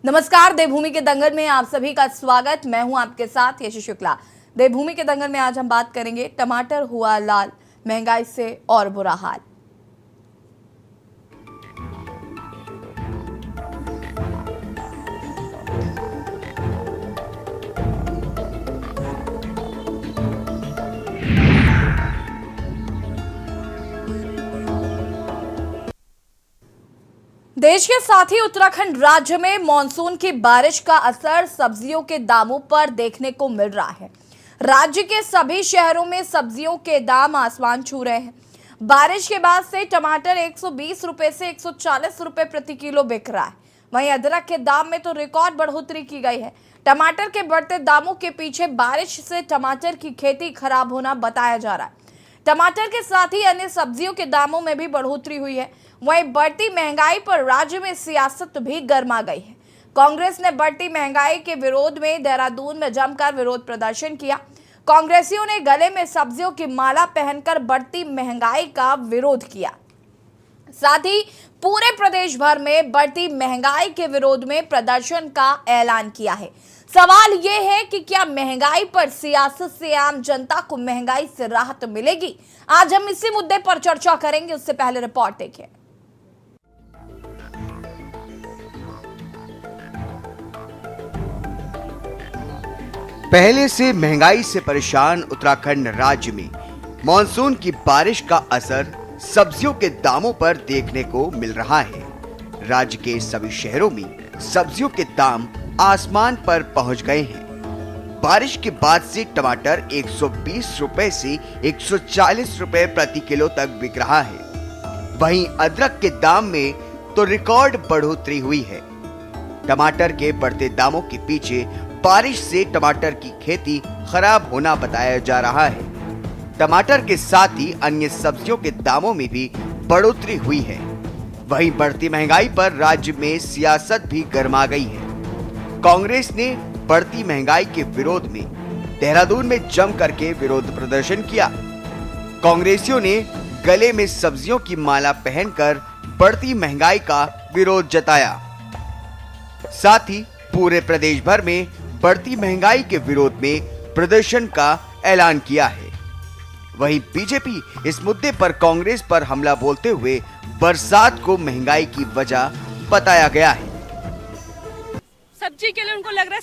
नमस्कार, देवभूमि के दंगल में आप सभी का स्वागत। मैं हूं आपके साथ यशी शुक्ला। देवभूमि के दंगल में आज हम बात करेंगे टमाटर हुआ लाल, महंगाई से और बुरा हाल। देश के साथ ही उत्तराखंड राज्य में मॉनसून की बारिश का असर सब्जियों के दामों पर देखने को मिल रहा है। राज्य के सभी शहरों में सब्जियों के दाम आसमान छू रहे हैं। बारिश के बाद से टमाटर 120 रुपए से 140 रुपए प्रति किलो बिक रहा है। वहीं अदरक के दाम में तो रिकॉर्ड बढ़ोतरी की गई है। टमाटर के बढ़ते दामों के पीछे बारिश से टमाटर की खेती खराब होना बताया जा रहा है। टमाटर के साथ ही अन्य सब्जियों के दामों में भी बढ़ोतरी हुई है। वहीं बढ़ती महंगाई पर राज्य में सियासत भी गर्मा गई है। कांग्रेस ने बढ़ती महंगाई के विरोध में देहरादून में जमकर विरोध प्रदर्शन किया। कांग्रेसियों ने गले में सब्जियों की माला पहनकर बढ़ती महंगाई का विरोध किया। साथ ही पूरे प्रदेश भर में बढ़ती महंगाई के विरोध में प्रदर्शन का ऐलान किया है। सवाल यह है कि क्या महंगाई पर सियासत से आम जनता को महंगाई से राहत मिलेगी? आज हम इसी मुद्दे पर चर्चा करेंगे। उससे पहले रिपोर्ट देखिए। पहले से महंगाई से परेशान उत्तराखंड राज्य में मॉनसून की बारिश का असर सब्जियों के दामों पर देखने को मिल रहा है। राज्य के सभी शहरों में सब्जियों के दाम आसमान पर पहुंच गए हैं। बारिश के बाद से टमाटर 120 रुपए से 140 रुपए प्रति किलो तक बिक रहा है। वहीं अदरक के दाम में तो रिकॉर्ड बढ़ोतरी हुई है। टमाटर के बढ़ते दामों के पीछे बारिश से टमाटर की खेती खराब होना बताया जा रहा है। टमाटर के साथ ही अन्य सब्जियों के दामों में भी बढ़ोतरी हुई है। वहीं बढ़ती महंगाई पर राज्य में सियासत भी गर्मा गई है। कांग्रेस ने बढ़ती महंगाई के विरोध में देहरादून में जम करके विरोध प्रदर्शन किया। कांग्रेसियों ने गले में सब्जियों की माला पहनकर बढ़ती महंगाई का विरोध जताया। साथ ही पूरे प्रदेश भर में बढ़ती महंगाई के विरोध में प्रदर्शन का ऐलान किया है। वहीं बीजेपी इस मुद्दे पर कांग्रेस पर हमला बोलते हुए बरसात को महंगाई की वजह बताया गया है। सब्जी के लिए उनको लग रहा है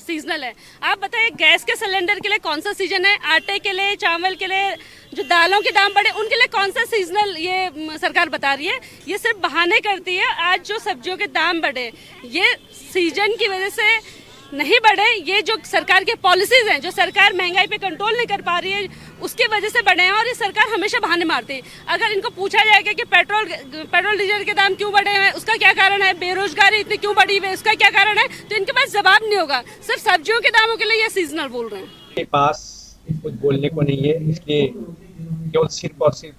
सीजनल है। आप बताइए, गैस के सिलेंडर के लिए कौन सा सीजन है? आटे के लिए, चावल के लिए, जो दालों के दाम बढ़े उनके लिए कौन सा सीजनल ये सरकार बता रही है? ये सिर्फ बहाने करती है। आज जो सब्जियों के दाम बढ़े ये सीजन की वजह से नहीं बढ़े, ये जो सरकार के पॉलिसीज हैं, जो सरकार महंगाई पे कंट्रोल नहीं कर पा रही है, उसके वजह से बढ़े हैं। और ये सरकार हमेशा बहाने मारती है। अगर इनको पूछा जाएगा कि पेट्रोल डीजल के दाम क्यों बढ़े हैं, उसका क्या कारण है, बेरोजगारी इतनी क्यों बढ़ी है, उसका क्या कारण है, तो इनके पास जवाब नहीं होगा। सिर्फ सब्जियों के दामों के लिए ये सीजनल बोल रहे हैं। के पास कुछ बोलने को नहीं है, इसलिए केवल सिर्फ और सिर्फ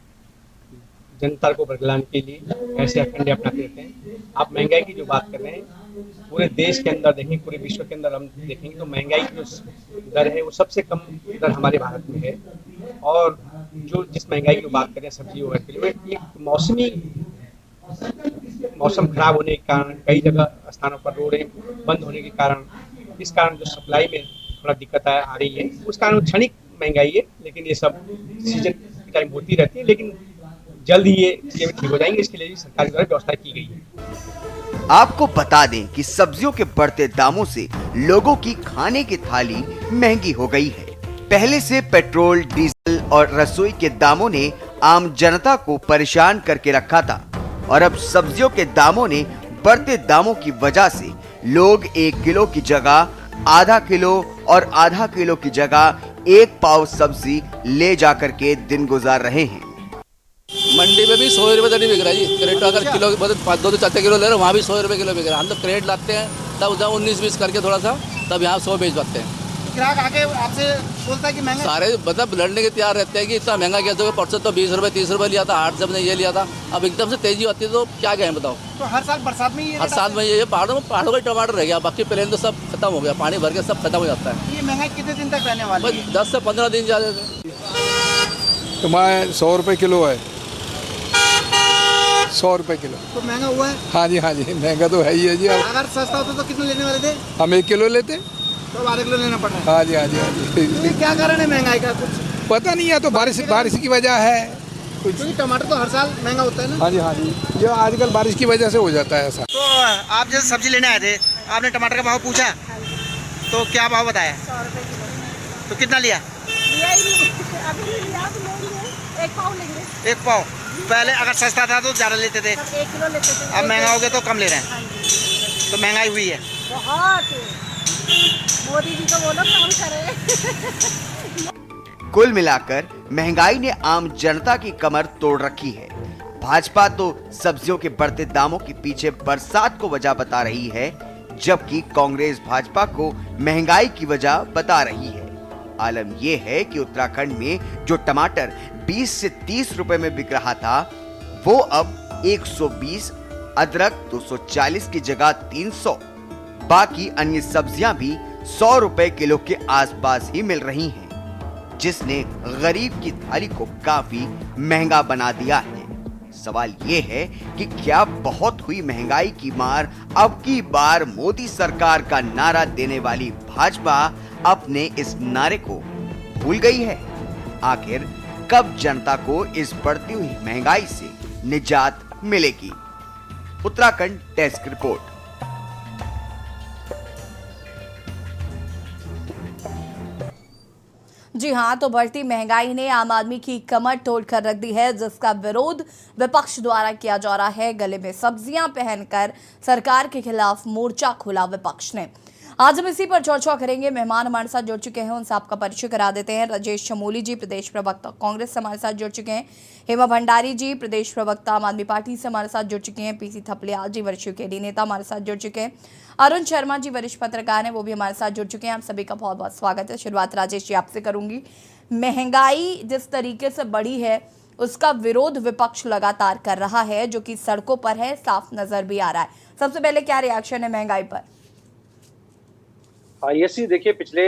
जनता को बरगलाने के लिए ऐसे अखंडे अपनाते रहते हैं। आप महंगाई की जो बात कर रहे हैं, पूरे देश के अंदर देखेंगे, पूरे विश्व के अंदर हम देखेंगे तो महंगाई की जो दर है वो सबसे कम दर हमारे भारत में है। और जो जिस महंगाई की बात करें सब्जी वगैरह के लिए, एक मौसम खराब होने के कारण कई जगह स्थानों पर रोडें बंद होने के कारण, इस कारण जो सप्लाई में थोड़ा दिक्कत आ रही है, उस कारण क्षणिक महंगाई है। लेकिन ये सब सीजन के टाइम होती रहती है, लेकिन जल्द ही ये ठीक हो जाएंगे। इसके लिए सरकार द्वारा व्यवस्था की गई है। आपको बता दें कि सब्जियों के बढ़ते दामों से लोगों की खाने की थाली महंगी हो गई है। पहले से पेट्रोल, डीजल और रसोई के दामों ने आम जनता को परेशान करके रखा था और अब सब्जियों के दामों ने बढ़ते दामों की वजह से लोग 1 किलो की जगह आधा किलो और आधा किलो की जगह 1 पाव सब्जी ले जाकर के दिन गुजार रहे हैं। मंडी में भी 100 रुपये दरी बिक रहा है जी। क्रेट अगर किलो के बदले 2-4 किलो ले रहे हैं, वहाँ भी 100 रुपये किलो बिक रहा है। हम तो क्रेट लाते हैं, तब उधर 19-20 करके थोड़ा सा, तब यहाँ 100 बेच पाते हैं। ग्राहक आके आपसे बोलता है कि महंगा, सारे मतलब लड़ने के तैयार रहते हैं कि इतना महंगा क्या दोगे। परसों तो 20 रुपये 30 रुपये लिया था, 8 से हमने ये लिया था। अब एकदम से तेजी होती है तो क्या कहें बताओ। तो हर साल बरसात में हर साल में ये पहाड़ों का टमाटर रह गया, बाकी प्लेन तो सब खत्म हो गया, पानी भर के सब खत्म हो जाता है। ये महंगाई कितने दिन तक रहने वाली है? 10 से 15 दिन ज़्यादा। टमाटर 100 रुपये किलो है। 100 रुपए किलो। तो महंगा हुआ है। हाँ जी महंगा तो है ही है जी। अब अगर सस्ता होता तो कितने लेने वाले थे? हम 1 किलो लेते। तो आधा किलो लेना पड़ रहा है। हाँ जी तो ये क्या कारण है महंगाई का? कुछ पता नहीं है, तो बारिश की वजह है कुछ। क्योंकि टमाटर तो हर साल महंगा होता है ना। हाँ जी ये आजकल बारिश की वजह से हो जाता है ऐसा। तो आप जैसे सब्जी लेने आए थे, आपने टमाटर का भाव पूछा तो क्या भाव बताया? 100 रुपए किलो। तो कितना लिया? लिया ही नहीं, अभी नहीं लिया, अब लेंगे 1 पाव लेंगे। 1 पाव। पहले अगर सस्ता था तो ज़्यादा लेते थे, सब 1 किलो लेते थे। अब महंगा हो गया तो कम ले रहे हैं। हाँ जी, तो महंगाई हुई है। बहुत। मोदी जी को बोलो काम करे। कुल मिलाकर महंगाई ने आम जनता की कमर तोड़ रखी है। भाजपा तो सब्जियों के बढ़ते दामों के पीछे बरसात को वजह बता रही है, जबकि कांग्रेस भाजपा को महंगाई की वजह बता रही है। आलम यह है कि उत्तराखंड में जो टमाटर 20 से 30 रुपए में बिक रहा था, वो अब 120, अदरक 240 की जगह 300, बाकी अन्य सब्जियां भी 100 रुपए किलो के आसपास ही मिल रही हैं, जिसने गरीब की थाली को काफी महंगा बना दिया है। सवाल ये है कि क्या बहुत हुई महंगाई की मार अब की बार मोदी सरकार का नारा देने वाली भाजपा अपने इस नारे को भूल गई है? आखिर कब जनता को इस बढ़ती हुई महंगाई से निजात मिलेगी? Uttarakhand desk report. जी हाँ, तो बढ़ती महंगाई ने आम आदमी की कमर तोड़ कर रख दी है, जिसका विरोध विपक्ष द्वारा किया जा रहा है। गले में सब्जियां पहनकर सरकार के खिलाफ मोर्चा खोला विपक्ष ने। आज हम इसी पर चर्चा करेंगे। मेहमान हमारे साथ जुड़ चुके हैं, उनसे आपका परिचय करा देते हैं। राजेश चमोली जी, प्रदेश प्रवक्ता कांग्रेस से हमारे साथ जुड़ चुके हैं। हेमा भंडारी जी, प्रदेश प्रवक्ता आम आदमी पार्टी से हमारे साथ जुड़ चुके हैं। पीसी थपलियाल जी, वरिष्ठ यूकेडी नेता, हमारे साथ जुड़ चुके हैं। अरुण शर्मा जी, वरिष्ठ पत्रकार हैं, वो भी हमारे साथ जुड़ चुके हैं। आप सभी का बहुत बहुत स्वागत है। शुरुआत राजेश जी आपसे करूंगी। महंगाई जिस तरीके से बढ़ी है, उसका विरोध विपक्ष लगातार कर रहा है, जो कि सड़कों पर है, साफ नजर भी आ रहा है। सबसे पहले क्या रिएक्शन है महंगाई पर? ये देखिए, पिछले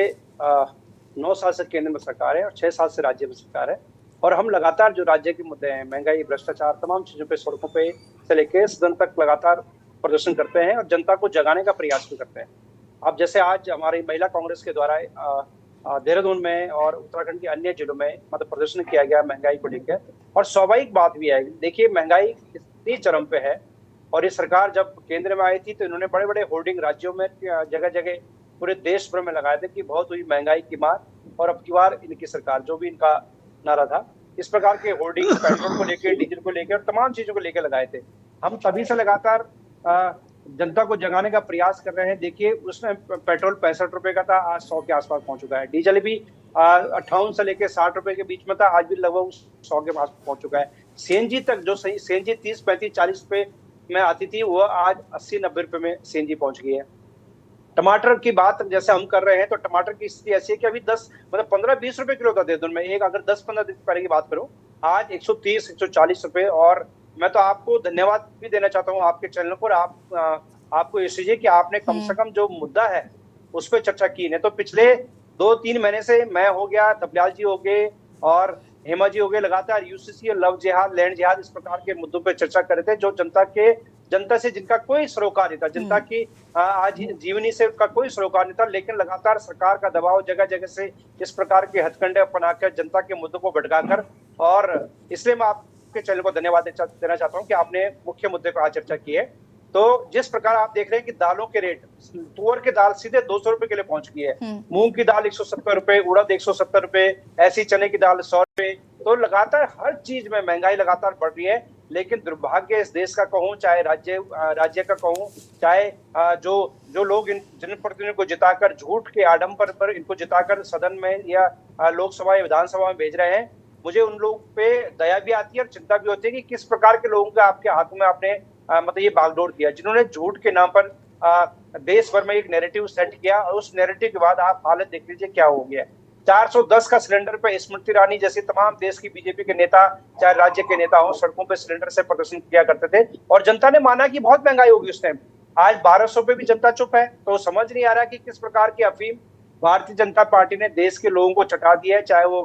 9 साल से केंद्र में सरकार है और 6 साल से राज्य में सरकार है, और हम लगातार जो राज्य के मुद्दे हैं, महंगाई, भ्रष्टाचार, तमाम चीजों पे सड़कों पे से लेकर सदन तक लगातार प्रदर्शन करते हैं और जनता को जगाने का प्रयास भी करते हैं। अब जैसे आज हमारी महिला कांग्रेस के द्वारा देहरादून में और उत्तराखंड के अन्य जिलों में मतलब प्रदर्शन किया गया महंगाई को लेकर, और स्वाभाविक बात भी है। देखिए, महंगाई इतनी चरम पे है, और ये सरकार जब केंद्र में आई थी तो इन्होंने बड़े बड़े होर्डिंग राज्यों में जगह जगह पूरे देश भर में लगाए थे कि बहुत हुई महंगाई की मार, और अब की बार इनकी सरकार, जो भी इनका नारा था, इस प्रकार के होर्डिंग पेट्रोल को लेकर, डीजल को लेकर और तमाम चीजों को लेकर लगाए थे। हम तभी से लगातार जनता को जगाने का प्रयास कर रहे हैं। देखिए, उसमें पेट्रोल 65 रुपए का था, आज 100 के आसपास पहुंच चुका है। डीजल भी 58 से लेकर 60 रुपए के बीच में था, आज भी लगभग 100 के पास पहुंच चुका है। सीएनजी तक, जो सही सीएनजी 30, 35, 40 रुपए में आती थी, वो आज 80-90 रुपए में सीएनजी पहुंच गई है। टमाटर की बात जैसे हम कर रहे हैं, तो टमाटर की स्थिति ऐसी है कि अभी 15-20 रुपए किलो था देहरादून में, एक अगर 10-15 दिन पहले की बात करूं, आज 130-140 रुपए। और मैं तो आपको धन्यवाद भी देना चाहता हूं आपके चैनल पर, आपको इसलिए कि आपने कम से कम जो मुद्दा है उस पर चर्चा की है। तो पिछले 2-3 महीने से मैं हो गया, थपलियाल जी हो गए और हेमा जी हो गए, लगातार यूसीसी और लव जिहाद, लैंड जिहाद, इस प्रकार के मुद्दों पर चर्चा कर रहे थे, जो जनता से जिनका कोई सरोकार नहीं था, जनता की आज जीवनी से उनका कोई सरोकार नहीं था, लेकिन लगातार सरकार का दबाव, जगह जगह से इस प्रकार के हथकंडे अपनाकर जनता के मुद्दों को भटकाकर, और इसलिए मैं आपके चैनल को धन्यवाद देना चाहता हूं कि आपने मुख्य मुद्दे पर आज चर्चा की है। तो जिस प्रकार आप देख रहे हैं कि दालों के रेट, तुअर की दाल सीधे 200 रुपए के लिए पहुंच गई है, मूंग की दाल 170 रुपए, उड़द 170 रुपए, ऐसी चने की दाल 100 रुपए। तो लगातार हर चीज में महंगाई लगातार बढ़ रही है। लेकिन दुर्भाग्य इस देश का कहूं, चाहे राज्य का कहूं, चाहे जो लोग इन जनप्रतिनिधियों को जिताकर, झूठ के आडंबर पर इनको जिताकर सदन में या लोकसभा या विधानसभा में भेज रहे हैं, मुझे उन लोगों पे दया भी आती है और चिंता भी होती है कि किस प्रकार के लोगों का आपके हाथों में आपने मतलब ये बागडोर किया, जिन्होंने झूठ के नाम पर देश भर में एक नैरेटिव सेट किया, और उस नैरेटिव के बाद आप हालत देख लीजिए क्या हो गया। 410 का सिलेंडर पे स्मृति ईरानी जैसे तमाम देश की बीजेपी के नेता, चाहे राज्य के नेता हो, सड़कों पे सिलेंडर से प्रदर्शन किया करते थे, और जनता ने माना कि बहुत महंगाई होगी उस टाइम। आज 1200 पे भी जनता चुप है। तो समझ नहीं आ रहा कि किस प्रकार की अफीम भारतीय जनता पार्टी ने देश के लोगों को चटा दिया है, चाहे वो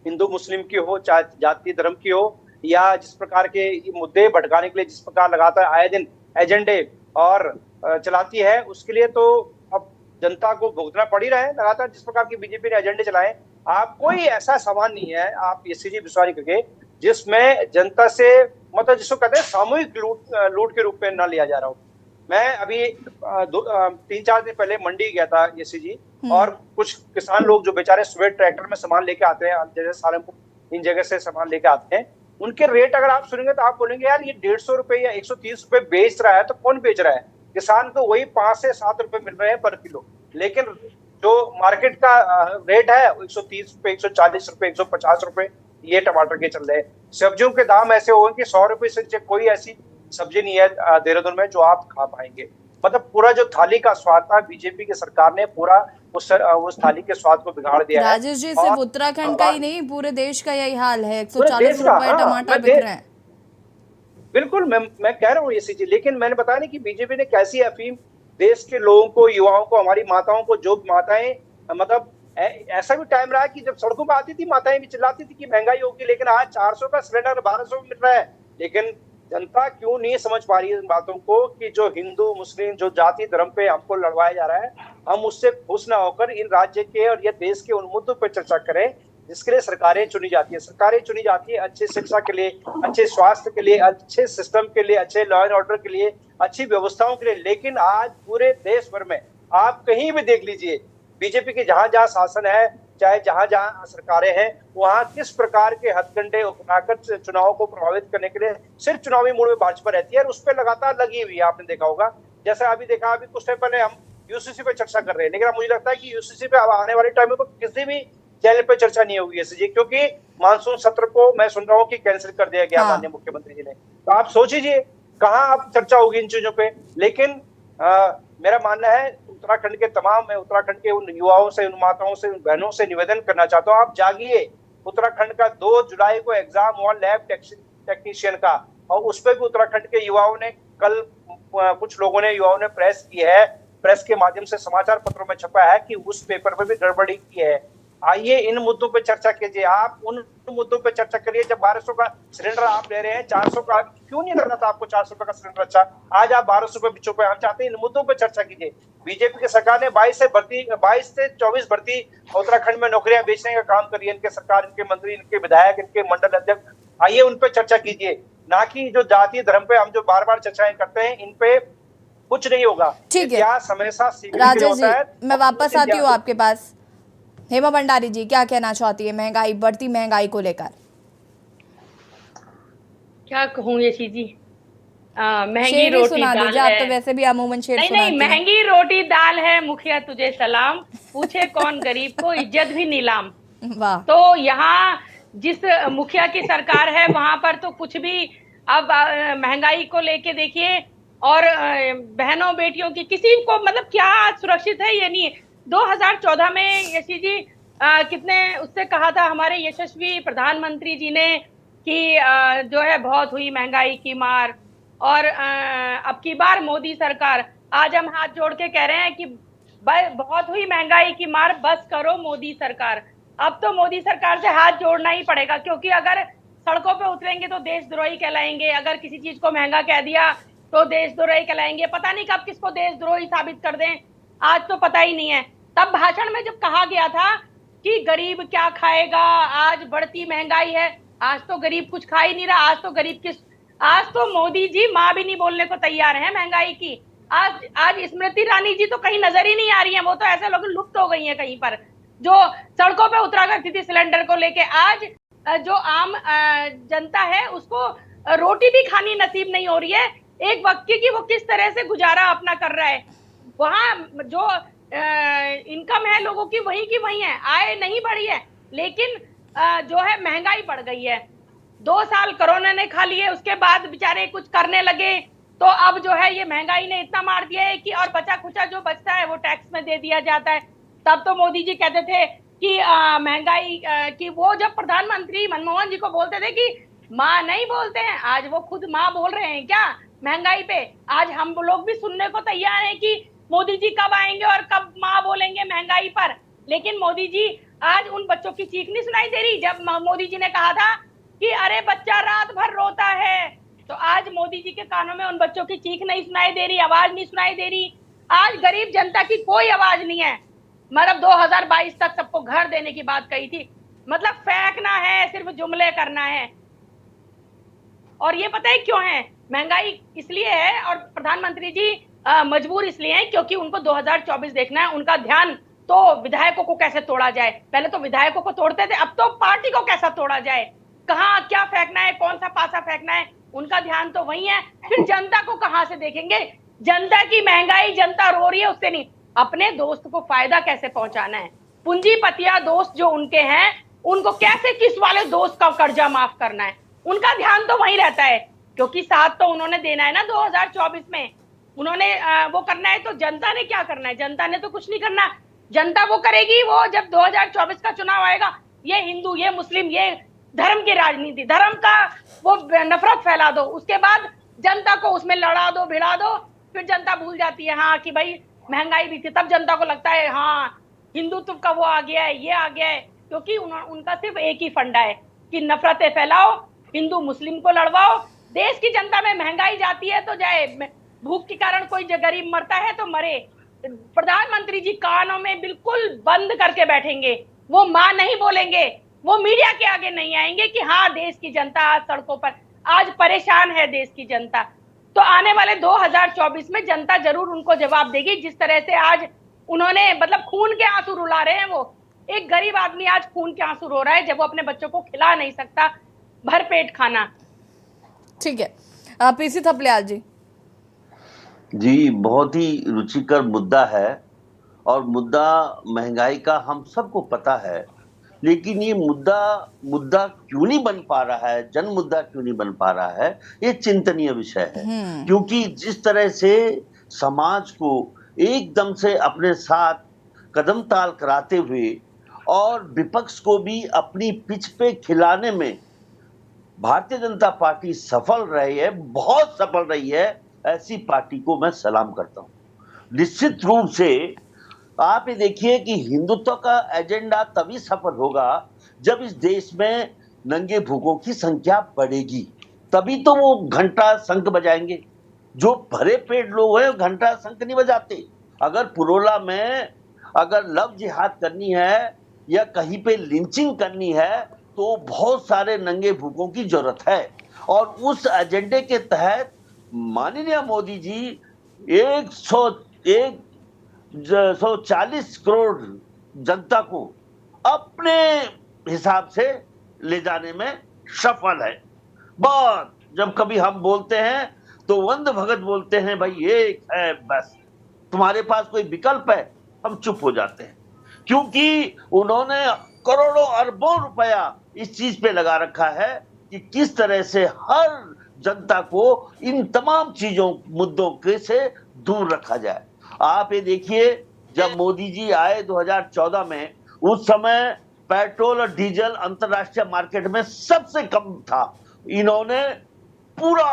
हिंदू मुस्लिम की हो, चाहे जाति धर्म की हो, या जिस प्रकार के मुद्दे भटकाने के लिए जिस प्रकार लगातार आए दिन एजेंडे और चलाती है, उसके लिए तो अब जनता को भुगतना पड़ ही रहा है लगातार जिस प्रकार की बीजेपी ने एजेंडे चलाए। आप कोई ऐसा सामान नहीं है, आप एससीजी विश्वास नहीं करके, जिसमें जनता से मतलब जिसको कहते हैं सामूहिक लूट के रूप में न लिया जा रहा हो। मैं अभी 3-4 दिन पहले मंडी गया था एससीजी, और कुछ किसान लोग जो बेचारे सुबह ट्रैक्टर में सामान लेके आते हैं, जैसे सालमपुर इन जगह से सामान लेके आते हैं, उनके रेट अगर आप सुनेंगे तो आप बोलेंगे यार ये 150 रुपए या 130 रुपए बेच रहा है तो कौन बेच रहा है? किसान को वही 5 से 7 रुपए मिल रहे हैं पर किलो, लेकिन जो मार्केट का रेट है 130 रुपए, 140 रुपए, 150 रुपए ये टमाटर के चल रहे हैं। सब्जियों के दाम ऐसे हो गए कि 100 रुपए से नीचे कोई ऐसी सब्जी नहीं है देहरादून में जो आप खा पाएंगे। मतलब पूरा जो थाली का स्वाद था, बीजेपी की सरकार ने पूरा उस थाली के स्वाद को बिगाड़ दिया है। राजेश जी, सिर्फ उत्तराखंड का ही नहीं, पूरे देश का यही हाल है। 140 रुपए टमाटर बिक रहे हैं। बिल्कुल, मैं कह रहा हूँ ये चीज, लेकिन मैंने बताया नहीं कि बीजेपी ने कैसी अफीम देश के लोगों को, युवाओं को, हमारी माताओं को, जो माताएं मतलब ऐसा भी टाइम रहा है कि जब सड़कों पर आती थी माताएं भी चिल्लाती थी कि महंगाई होगी, लेकिन आज 400 का सिलेंडर 1200 में मिल रहा है। लेकिन जनता क्यों नहीं समझ पा रही है इन बातों को कि जो हिंदू मुस्लिम जो जाति धर्म पे हमको लड़वाया जा रहा है, हम उससे खुश ना होकर इन राज्य के और ये देश के उन मुद्दों पर चर्चा करें जिसके लिए सरकारें चुनी जाती है। सरकारें चुनी जाती है अच्छी शिक्षा के लिए, अच्छे स्वास्थ्य के लिए, अच्छे सिस्टम के लिए, अच्छे लॉ एंड ऑर्डर के लिए, अच्छी व्यवस्थाओं के लिए। लेकिन आज पूरे देश भर में आप कहीं भी देख लीजिए, बीजेपी के जहां जहां शासन है, चाहे जहां जहां सरकारें हैं, वहां किस प्रकार के हथकंडे अपनाकर चुनाव को प्रभावित करने के लिए सिर्फ चुनावी मूड में भाजपा रहती है और उस पर लगातार लगी हुई है। आपने देखा होगा, जैसा अभी देखा, अभी कुछ टाइम पहले हम यूसीसी पे चर्चा कर रहे हैं, लेकिन अब मुझे लगता है कि यूसीसी पे अब आने वाले टाइम में तो किसी भी चैनल पे चर्चा नहीं होगी एसजी, क्योंकि मानसून सत्र को मैं सुन रहा हूँ कि कैंसिल कर दिया गया माननीय मुख्यमंत्री जी ने। तो आप सोच लीजिए कहाँ अब चर्चा होगी इन चीजों पे। लेकिन मेरा मानना है उत्तराखंड के तमाम, मैं उत्तराखंड के उन युवाओं से, उन माताओं से, उन बहनों से निवेदन करना चाहता हूँ, आप जागिए। उत्तराखंड का 2 जुलाई को एग्जाम हुआ लैब टेक्नीशियन का, और उस पर भी उत्तराखंड के युवाओं ने कल कुछ लोगों ने, युवाओं ने प्रेस की है, प्रेस के माध्यम से समाचार पत्रों में छपा है कि उस पेपर में भी गड़बड़ी की है। आइए इन मुद्दों पे चर्चा कीजिए, आप उन मुद्दों पे चर्चा करिए। जब 1200 का सिलेंडर आप ले रहे हैं, 400 का क्यों नहीं लगना था आपको 400 रुपए का सिलेंडर? अच्छा, आज आप 1200 रुपए बिचों पे, हम चाहते हैं इन मुद्दों पे चर्चा कीजिए। बीजेपी की सरकार ने 22 से 24 भर्ती उत्तराखंड में नौकरियां बेचने का काम करी है इनके सरकार, इनके मंत्री, इनके विधायक, इनके मंडल अध्यक्ष। आइए उन पे चर्चा कीजिए, ना कि जो जाति धर्म पे हम जो बार बार चर्चाएं करते हैं, इन पे कुछ नहीं होगा। ठीक है इतिहास हमेशा राजेश जी, मैं वापस आती हूँ आपके पास। हेमा भंडारी जी, क्या कहना चाहती है महंगाई, बढ़ती महंगाई को लेकर? क्या कहूँ यशी जी, महंगी रोटी सुना दाल दीजिए, है। आप तो वैसे भी अमूमन शेर नहीं सुनाती हैं। महंगी रोटी दाल है, मुखिया तुझे सलाम, पूछे कौन गरीब को इज्जत भी नीलाम। वाह। तो यहाँ जिस मुखिया की सरकार है वहां पर तो कुछ भी, अब महंगाई को लेके देखिए, और बहनों बेटियों की किसी को मतलब क्या सुरक्षित है ये नहीं है। 2014 में यशी जी कितने उससे कहा था हमारे यशस्वी प्रधानमंत्री जी ने कि जो है बहुत हुई महंगाई की मार, और अब की बार मोदी सरकार, आज हम हाथ जोड़ के कह रहे हैं कि बहुत हुई महंगाई की मार, बस करो मोदी सरकार। अब तो मोदी सरकार से हाथ जोड़ना ही पड़ेगा, क्योंकि अगर सड़कों पे उतरेंगे तो देशद्रोही कहलाएंगे, अगर किसी चीज को महंगा कह दिया तो देशद्रोही कहलाएंगे। पता नहीं कब किसको देशद्रोही साबित कर दें, आज तो पता ही नहीं है। तब भाषण में जब कहा गया था कि गरीब क्या खाएगा, आज बढ़ती महंगाई है, आज तो गरीब कुछ खा ही नहीं रहा। आज तो गरीब किस, आज तो मोदी जी माँ भी नहीं बोलने को तैयार है महंगाई की। आज स्मृति ईरानी जी तो कहीं नजर ही नहीं आ रही है, वो तो ऐसे लोग लुप्त हो गई है कहीं पर, जो सड़कों पे उतरा करती थी सिलेंडर को लेके। आज जो आम जनता है उसको रोटी भी खानी नसीब नहीं हो रही है एक वक्त की, वो किस तरह से गुजारा अपना कर रहा है। वहाँ जो इनकम है लोगों की वही है, आय नहीं बढ़ी है, लेकिन जो है महंगाई बढ़ गई है। 2 साल कोरोना ने खा लिए, उसके बाद बेचारे कुछ करने लगे, तो अब जो है ये महंगाई ने इतना मार दिया है कि और बचा खुचा जो बचता है वो टैक्स में दे दिया जाता है। तब तो मोदी जी कहते थे कि महंगाई की, वो जब प्रधानमंत्री मनमोहन जी को बोलते थे कि माँ नहीं बोलते हैं, आज वो खुद माँ बोल रहे हैं क्या महंगाई पे। आज हम लोग भी सुनने को तैयार हैं कि मोदी जी कब आएंगे और कब माँ बोलेंगे महंगाई पर। लेकिन मोदी जी, आज उन बच्चों की चीख नहीं सुनाई दे रही जब मोदी जी ने कहा था कि अरे बच्चा रात भर रोता है, तो आज मोदी जी के कानों में उन बच्चों की चीख नहीं सुनाई दे रही, आवाज नहीं सुनाई दे रही। आज गरीब जनता की कोई आवाज नहीं है। मतलब 2022 तक सबको घर देने की बात कही थी, मतलब फेंकना है, सिर्फ जुमले करना है। और ये पता है क्यों है? महंगाई इसलिए है और प्रधानमंत्री जी मजबूर इसलिए हैं क्योंकि उनको 2024 देखना है। उनका ध्यान तो विधायकों को कैसे तोड़ा जाए, पहले तो विधायकों को तोड़ते थे, अब तो पार्टी को कैसा तोड़ा जाए, कहाँ क्या फेंकना है, कौन सा पासा फेंकना है, उनका ध्यान तो वही है। फिर जनता को कहाँ से देखेंगे? जनता की महंगाई, जनता रो रही है, उससे नहीं, अपने दोस्त को फायदा कैसे पहुंचाना है। पूंजीपतिया दोस्त जो उनके हैं, उनको कैसे किस वाले दोस्त का कर्जा माफ करना है, उनका ध्यान तो वही रहता है। क्योंकि साथ तो उन्होंने देना है ना 2024 में, उन्होंने वो करना है। तो जनता ने क्या करना है? जनता ने तो कुछ नहीं करना। जनता वो करेगी वो जब 2024 का चुनाव आएगा, ये हिंदू, ये मुस्लिम, ये धर्म की राजनीति, धर्म का वो नफरत फैला दो, उसके बाद जनता को उसमें लड़ा दो, भिड़ा दो, फिर जनता भूल जाती है हाँ कि भाई महंगाई भी थी, तब जनता को लगता है हाँ हिंदुत्व का वो आ गया है, ये आ गया है। क्योंकि उनका सिर्फ एक ही फंडा है कि नफरतें फैलाओ, हिंदू मुस्लिम को लड़वाओ। देश की जनता में महंगाई जाती है तो जाए, भूख के कारण कोई गरीब मरता है तो मरे। प्रधानमंत्री जी कानों में बिल्कुल बंद करके बैठेंगे, वो मां नहीं बोलेंगे, वो मीडिया के आगे नहीं आएंगे कि हाँ देश की जनता आज सड़कों पर, आज परेशान है देश की जनता। तो आने वाले 2024 में जनता जरूर उनको जवाब देगी। जिस तरह से आज उन्होंने मतलब खून के आंसू रुला रहे हैं, वो एक गरीब आदमी आज खून के आंसू रो रहा है जब वो अपने बच्चों को खिला नहीं सकता भरपेट खाना। ठीक है, पीसी थपलियाल जी। जी, बहुत ही रुचिकर मुद्दा है और मुद्दा महंगाई का हम सबको पता है, लेकिन ये मुद्दा क्यों नहीं बन पा रहा है, जन मुद्दा क्यों नहीं बन पा रहा है, ये चिंतनीय विषय है। क्योंकि जिस तरह से समाज को एकदम से अपने साथ कदम ताल कराते हुए और विपक्ष को भी अपनी पिच पे खिलाने में भारतीय जनता पार्टी सफल रही है, बहुत सफल रही है, ऐसी पार्टी को मैं सलाम करता हूं। निश्चित रूप से आप ये देखिए कि हिंदुत्व का एजेंडा तभी सफल होगा जब इस देश में नंगे भूखों की संख्या बढ़ेगी, तभी तो वो घंटा शंख बजाएंगे। जो भरे पेट लोग हैं घंटा शंख नहीं बजाते। अगर पुरोला में अगर लव जिहाद करनी है या कहीं पे लिंचिंग करनी है तो बहुत सारे नंगे भूखों की जरूरत है। और उस एजेंडे के तहत माननीय मोदी जी 140 करोड़ जनता को अपने हिसाब से ले जाने में सफल है। बहुत जब कभी हम बोलते हैं तो वंद भगत बोलते हैं भाई एक है बस, तुम्हारे पास कोई विकल्प है, हम चुप हो जाते हैं। क्योंकि उन्होंने करोड़ों अरबों रुपया इस चीज पे लगा रखा है कि किस तरह से हर जनता को इन तमाम चीजों मुद्दों के से दूर रखा जाए। आप ये देखिए जब मोदी जी आए 2014 में, उस समय पेट्रोल और डीजल अंतर्राष्ट्रीय मार्केट में सबसे कम था। इन्होंने पूरा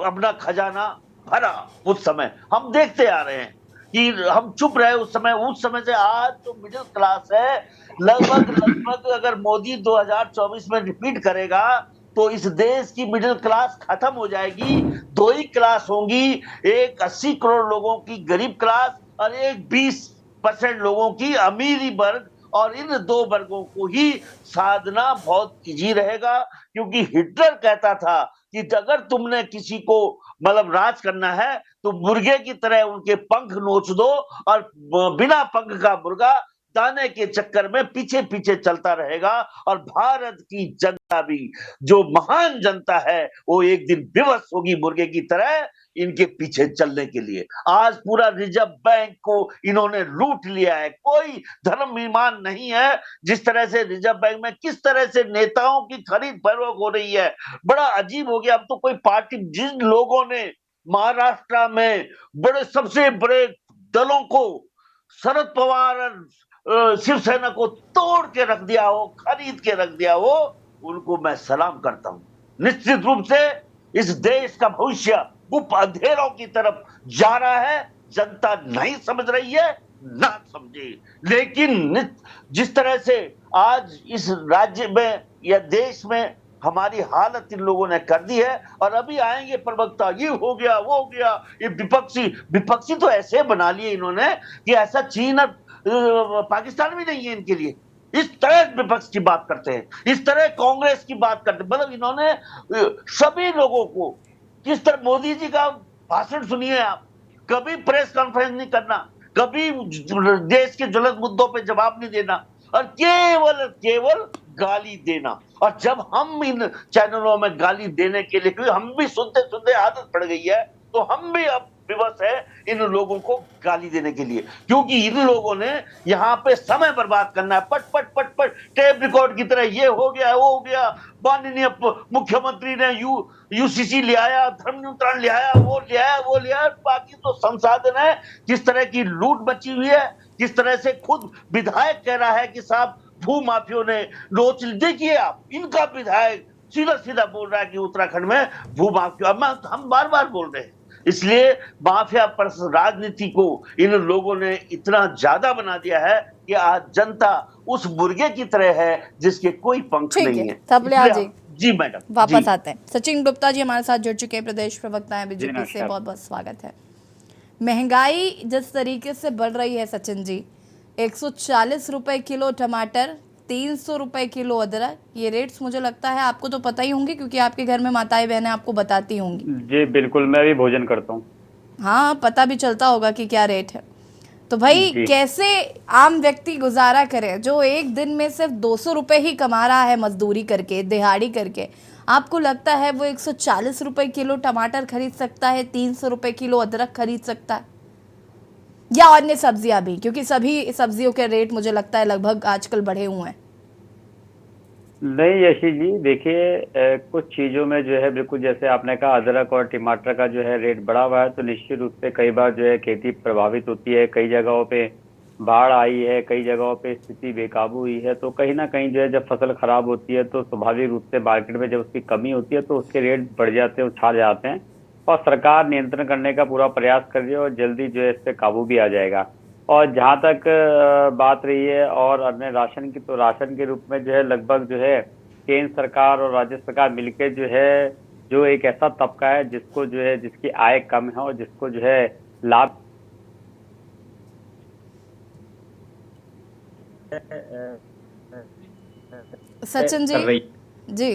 अपना खजाना भरा। उस समय हम देखते आ रहे हैं कि हम चुप रहे उस समय से आज जो मिडिल क्लास है लगभग अगर मोदी 2024 में रिपीट करेगा तो इस देश की मिडिल क्लास खत्म हो जाएगी। दो ही क्लास होंगी, एक 80 करोड़ लोगों की गरीब क्लास और एक 20% लोगों की अमीरी वर्ग, और इन दो वर्गों को ही साधना बहुत इजी रहेगा। क्योंकि हिटलर कहता था कि अगर तुमने किसी को मतलब राज करना है तो मुर्गे की तरह उनके पंख नोच दो, और बिना पंख का मुर्गा दाने के चक्कर में पीछे पीछे चलता रहेगा। और भारत की जनता भी जो महान जनता है वो एक दिन विवश होगी मुर्गे की तरह इनके पीछे चलने के लिए। आज पूरा रिजर्व बैंक को इन्होंने लूट लिया है, कोई धर्म ईमान नहीं है। जिस तरह से रिजर्व बैंक में किस तरह से नेताओं की खरीद फरोख्त हो रही है, बड़ा अजीब हो गया। अब तो कोई पार्टी, जिन लोगों ने महाराष्ट्र में बड़े सबसे बड़े दलों को, शरद पवार और शिवसेना को तोड़ के रख दिया हो, खरीद के रख दिया हो, उनको मैं सलाम करता हूं। निश्चित रूप से इस देश का भविष्य गुप्त अंधेरों की तरफ जा रहा है। जनता नहीं समझ रही है, ना समझे। लेकिन जिस तरह से आज इस राज्य में या देश में हमारी हालत इन लोगों ने कर दी है। और अभी आएंगे प्रवक्ता, ये हो गया वो हो गया, ये विपक्षी तो ऐसे बना लिए इन्होंने कि ऐसा चीन और पाकिस्तान भी नहीं है इनके लिए। इस तरह विपक्ष की बात करते हैं, इस तरह कांग्रेस की बात करते हैं। मतलब इन्होंने सभी लोगों को, किस तरह मोदी जी का भाषण सुनिए आप, कभी प्रेस कॉन्फ्रेंस नहीं करना, कभी देश के ज्वलंत मुद्दों पे जवाब नहीं देना, और केवल गाली देना। और जब हम इन चैनलों में गाली देने के लिए, क्योंकि हम भी सुनते सुनते आदत पड़ गई है, तो हम भी अब विवश है इन लोगों को गाली देने के लिए, क्योंकि इन लोगों ने यहाँ पे समय बर्बाद करना है। पट पट पट पट टेप रिकॉर्ड की तरह, ये हो गया वो हो गया, माननीय मुख्यमंत्री ने यूसीसी ले आया, धर्म नियंत्रण ले आया, वो ले आया। बाकी तो संसाधन है, जिस तरह की लूट मची हुई है, जिस तरह से खुद विधायक कह रहा है कि साहब भू माफियों ने नोच, देखिए आप, इनका विधायक सीधा सीधा बोल रहा है कि उत्तराखंड में भू माफिया, हम बार बार बोल रहे हैं। इसलिए माफिया पर राजनीति को इन लोगों ने इतना ज्यादा बना दिया है कि आज जनता उस मुर्गे की तरह है जिसके कोई पंख नहीं है। थपलियाल जी, जी मैडम, वापस आते हैं। सचिन गुप्ता जी हमारे साथ जुड़ चुके हैं, प्रदेश प्रवक्ता हैं बीजेपी से, बहुत बहुत स्वागत है। महंगाई जिस तरीके से बढ़ रही है सचिन जी, 140 रुपए किलो टमाटर, 300 रुपए किलो अदरक, ये रेट्स मुझे लगता है आपको तो पता ही होंगे, क्योंकि आपके घर में माताएं बहनें आपको बताती होंगी। जी बिल्कुल, मैं भी भोजन करता हूँ। हाँ, पता भी चलता होगा कि क्या रेट है। तो भाई कैसे आम व्यक्ति गुजारा करे जो एक दिन में सिर्फ 200 रुपए ही कमा रहा है मजदूरी करके, दिहाड़ी करके? आपको लगता है वो 140 रुपए किलो टमाटर खरीद सकता है, 300 रुपए किलो अदरक खरीद सकता है, या अन्य सब्जियां भी? क्योंकि सभी सब्जियों के रेट मुझे लगता है लगभग आजकल बढ़े हुए हैं। नहीं यशी जी, देखिए कुछ चीज़ों में जो है बिल्कुल जैसे आपने कहा अदरक और टमाटर का जो है रेट बढ़ा हुआ है, तो निश्चित रूप से कई बार जो है खेती प्रभावित होती है, कई जगहों पे बाढ़ आई है, कई जगहों पे स्थिति बेकाबू हुई है, तो कहीं ना कहीं जो है जब फसल खराब होती है तो स्वाभाविक रूप से मार्केट में जब उसकी कमी होती है तो उसके रेट बढ़ जाते हैं, उछाल जाते हैं, और सरकार नियंत्रण करने का पूरा प्रयास कर रही है और जल्दी जो है इस पर काबू भी आ जाएगा। और जहाँ तक बात रही है और अन्य राशन की, तो राशन के रूप में जो है लगभग जो है केंद्र सरकार और राज्य सरकार मिलकर जो है, जो एक ऐसा तबका है जिसको जो है, जिसकी आय कम है और जिसको जो है लाभ सचिन जी, जी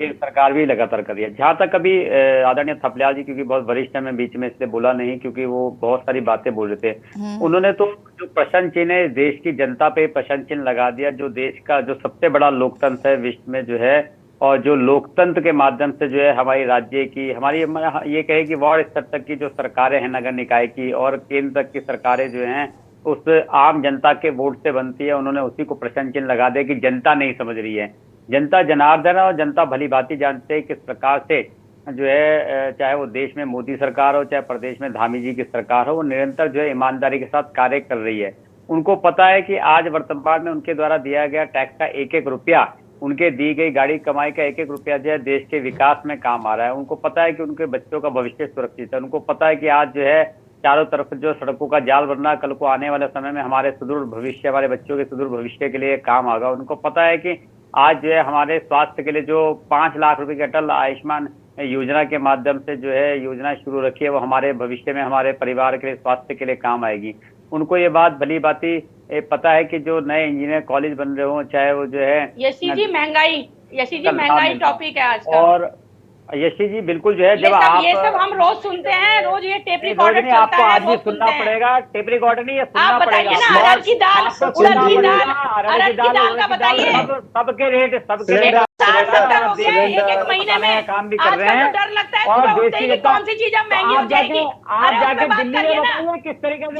केंद्र सरकार भी लगातार कर रही है। जहाँ तक अभी आदरणीय थपलियाल जी, क्योंकि बहुत वरिष्ठ है, मैं बीच में इसलिए बोला नहीं क्योंकि वो बहुत सारी बातें बोल रहे थे, उन्होंने तो जो प्रश्न चिन्ह है देश की जनता पे प्रश्न चिन्ह लगा दिया, जो देश का जो सबसे बड़ा लोकतंत्र है विश्व में जो है, और जो लोकतंत्र के माध्यम से जो है हमारी राज्य की, हमारी ये कहे कि वार्ड स्तर तक की जो सरकारें हैं नगर निकाय की और केंद्र तक की सरकारें जो हैं उस आम जनता के वोट से बनती है, उन्होंने उसी को प्रश्न चिन्ह लगा दिया कि जनता नहीं समझ रही है। जनता जनार्दन है और जनता भली भांति जानते हैं किस प्रकार से जो है, चाहे वो देश में मोदी सरकार हो, चाहे प्रदेश में धामी जी की सरकार हो, वो निरंतर जो है ईमानदारी के साथ कार्य कर रही है। उनको पता है कि आज वर्तमान में उनके द्वारा दिया गया टैक्स का एक एक रुपया, उनके दी गई गाड़ी कमाई का एक एक रुपया जो है देश के विकास में काम आ रहा है। उनको पता है कि उनके बच्चों का भविष्य सुरक्षित है। उनको पता है कि आज जो है चारों तरफ जो सड़कों का जाल बन रहा है, कल को आने वाले समय में हमारे सुदूर भविष्य, हमारे बच्चों के सुदूर भविष्य के लिए काम आएगा। उनको पता है कि आज जो है हमारे स्वास्थ्य के लिए जो 5 लाख रुपए की अटल आयुष्मान योजना के माध्यम से जो है योजना शुरू रखी है, वो हमारे भविष्य में हमारे परिवार के लिए स्वास्थ्य के लिए काम आएगी। उनको ये बात भली भांति पता है कि जो नए इंजीनियर कॉलेज बन रहे हो, चाहे वो जो है यशी जी महंगाई टॉपिक है आज का। और यशी जी बिल्कुल जो है जब आप ये सब हम रोज सुनते हैं, रोज ये टेप रिकॉर्डर चलता आपको है, आज भी वो सुनना पड़ेगा, टेप रिकॉर्डर नहीं है, सुनना पड़ेगा। अरहर की दाल का बताइए, सबके रेट सबके एक महीने में काम भी कर रहे हैं, डर लगता है और कौन सी चीज महंगी हो जाएगी। आप जाके दिल्ली में बताइए किस तरीके से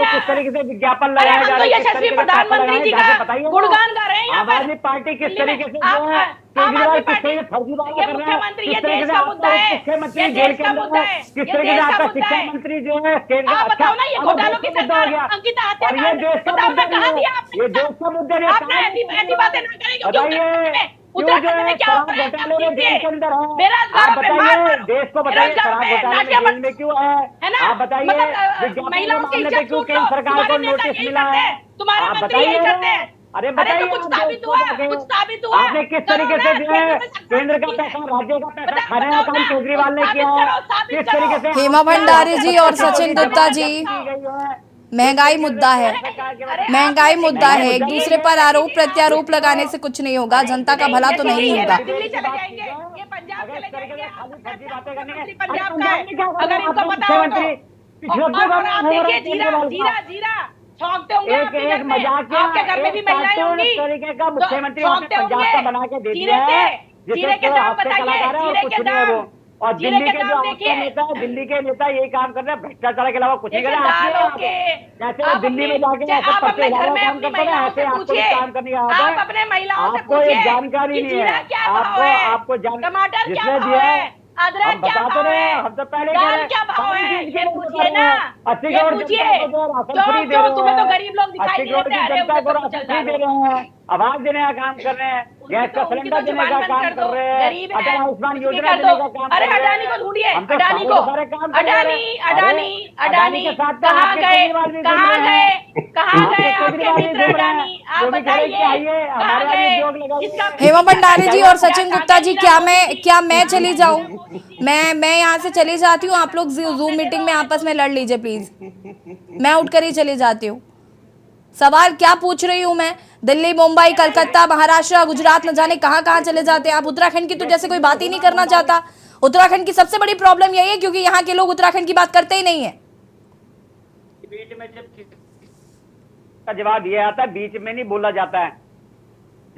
किस तरीके से विज्ञापन लगाया जा रहा है, यशस्वी प्रधानमंत्री जी का गुणगान गा रहे हैं। आम आदमी पार्टी किस तरीके से जो है केजरीवाल किस तरीके से फर्जीवाड़ा कर रहे हैं, किस तरीके से आपका मुख्यमंत्री जेल के अंदर है, किस तरीके से आपका शिक्षा मंत्री जो है बताओ ना, ये घोटालों की सरकार अंकिता हत्याकांड बताओ ना, कहाँ दिया आपने? ये देश का मुद्दा है। आपने ऐसी बातें ना करेंगे। उत्तराखंड में क्या होता है? आप बताइए, देश को बताइए शराब घोटाले में क्यों है, आप बताइए महिलाओं की इज्जत क्यों केंद्र सरकार को नोटिस मिला है, तुम्हारे आप मंत्री यही करते बताइए हैं। अरे बताइए, कुछ साबित हुआ, कुछ साबित हुआ। आपने किस तरीके से जो है केंद्र का पैसा, राज्य का पैसा खाने का काम केजरीवाल ने किया है, किस तरीके से हेमा भंडारी जी और सचिन गुप्ता जी, महंगाई मुद्दा है, महंगाई मुद्दा है। एक दूसरे पर आरोप प्रत्यारोप लगाने से कुछ नहीं होगा, जनता का भला तो नहीं होगा। दिल्ली चले जाएंगे, ये पंजाब चले जाएंगे, पंजाब का है, अगर इनको पता हो तो। और आप देखिए जीरा छौंकते होंगे, एक मजाक आपके घर में भी महिलाएं होंगी, तरीके का मुख्यमंत्री छौंकते होंगे बना के दे जीरे दिया है, से। जीरे के दाम बताइए, जीरे के दाम, और जीरे दिल्ली के के जो दाम आपके देखिए। नेता है, दिल्ली के नेता यही काम कर रहे हैं, भ्रष्टाचार के अलावा कुछ नहीं कर रहे हैं। जैसे दिल्ली में जाके आप अपने घर में अपनी महिलाओं से पूछिए, आप अपने महिलाओं से पूछिए, जानकारी नहीं है आपको टमाटर क्या भाव है, अदरक क्या भाव है, हम तो पहले दाल क्या भाव है, ये पूछिए ना, ये पूछिए। जो तुम्हें तो गरीब लोग दिखाई नहीं देते, अरे उनको तो चल दे रहे हैं, आवाज देने का काम कर रहे हैं, गैस का सिलेंडर देने का काम कर रहे हैं, गरीब है, आयुष्मान योजना देने का काम अरे कर रहे हैं। अडानी को ढूंढिए, हम तो अडानी को, सारे काम कर रहे हैं। अडानी के साथ कहाँ गए, कहाँ गए, कहाँ गए आपके केजरीवाल भी मित्र घूम रहे हैं। अडानी, आप जो भी बताइए चाहिए, कहाँ हमारे यहाँ गए, भी जोग लगाइए। इसका हेमा भंडारी जी और सचिन गुप्ता जी, क्या मैं चली जाऊं? मैं यहाँ से चली जाती हूँ, आप लोग जूम मीटिंग में आपस में लड़ लीजिए प्लीज, मैं उठकर ही चली जाती हूँ। सवाल क्या पूछ रही हूँ मैं? दिल्ली, मुंबई, कलकत्ता, महाराष्ट्र, गुजरात, न जाने कहाँ कहाँ चले जाते हैं आप। उत्तराखंड की तो जैसे कोई बात ही नहीं करना चाहता। उत्तराखंड की सबसे बड़ी प्रॉब्लम यही है क्योंकि यहाँ के लोग उत्तराखंड की बात करते ही नहीं है। बीच में जब का जवाब दिया जाता है, बीच में नहीं बोला जाता है।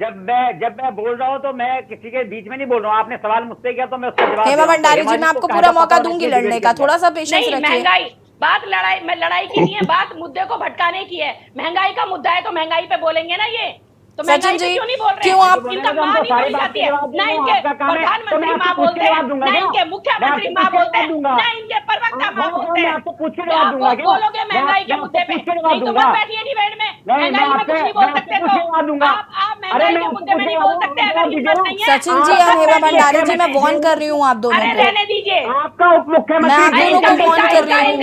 जब मैं बोल रहा हूँ तो मैं किसी के बीच में नहीं बोल रहा हूँ। आपने सवाल मुझसे किया तो मैं उसका जवाब हेमा भंडारी जी, मैं आपको पूरा मौका दूंगी लड़ने का, थोड़ा सा पेशेंस नहीं, रखिए। महंगाई बात लड़ाई की नहीं है, बात मुद्दे को भटकाने की है। महंगाई का मुद्दा है तो महंगाई पे बोलेंगे ना ये। तो महंगाई पे क्यों नहीं बोल रहे? क्यों आप इनका माँ नहीं बोली जाती है, ना इनके प्रधानमंत्री माँ बोलते हैं, ना इनके मुख्यमंत्री माँ बोलते हैं, ना इनके प्रवक्ता माँ बोलते हैं। आप बोलोगे महंगाई के मुद्दे पे, नहीं तो मत बैठिए डिबेट में। महंगाई में कुछ नहीं बोल सकते तो आप महंगाई के मुद्दे में नहीं बोल सकते अगर हिम्मत नहीं है। सचिन जी और हेमा भंडारी जी, मैं वॉर्न कर रही हूँ आप दोनों को, रहने दीजिए। आपका उप मैं आप दोनों को वॉर्न कर रही हूँ।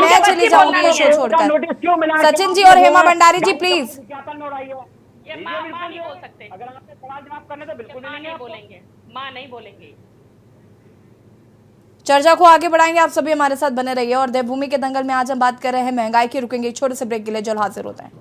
मैं चली जाऊंगी ये शो छोड़कर। सचिन जी और हेमा भंडारी जी प्लीज। ये माँ नहीं बोल सकते। अगर आपने सवाल जवाब करने तो बिल्कुल नहीं बोलेंगे, माँ नहीं बोलेंगे। चर्चा को आगे बढ़ाएंगे, आप सभी हमारे साथ बने रहिए। और देवभूमि के दंगल में आज हम बात कर रहे हैं महंगाई की। रुकेंगे एक छोटे से ब्रेक के लिए, जल्द हाजिर होते हैं।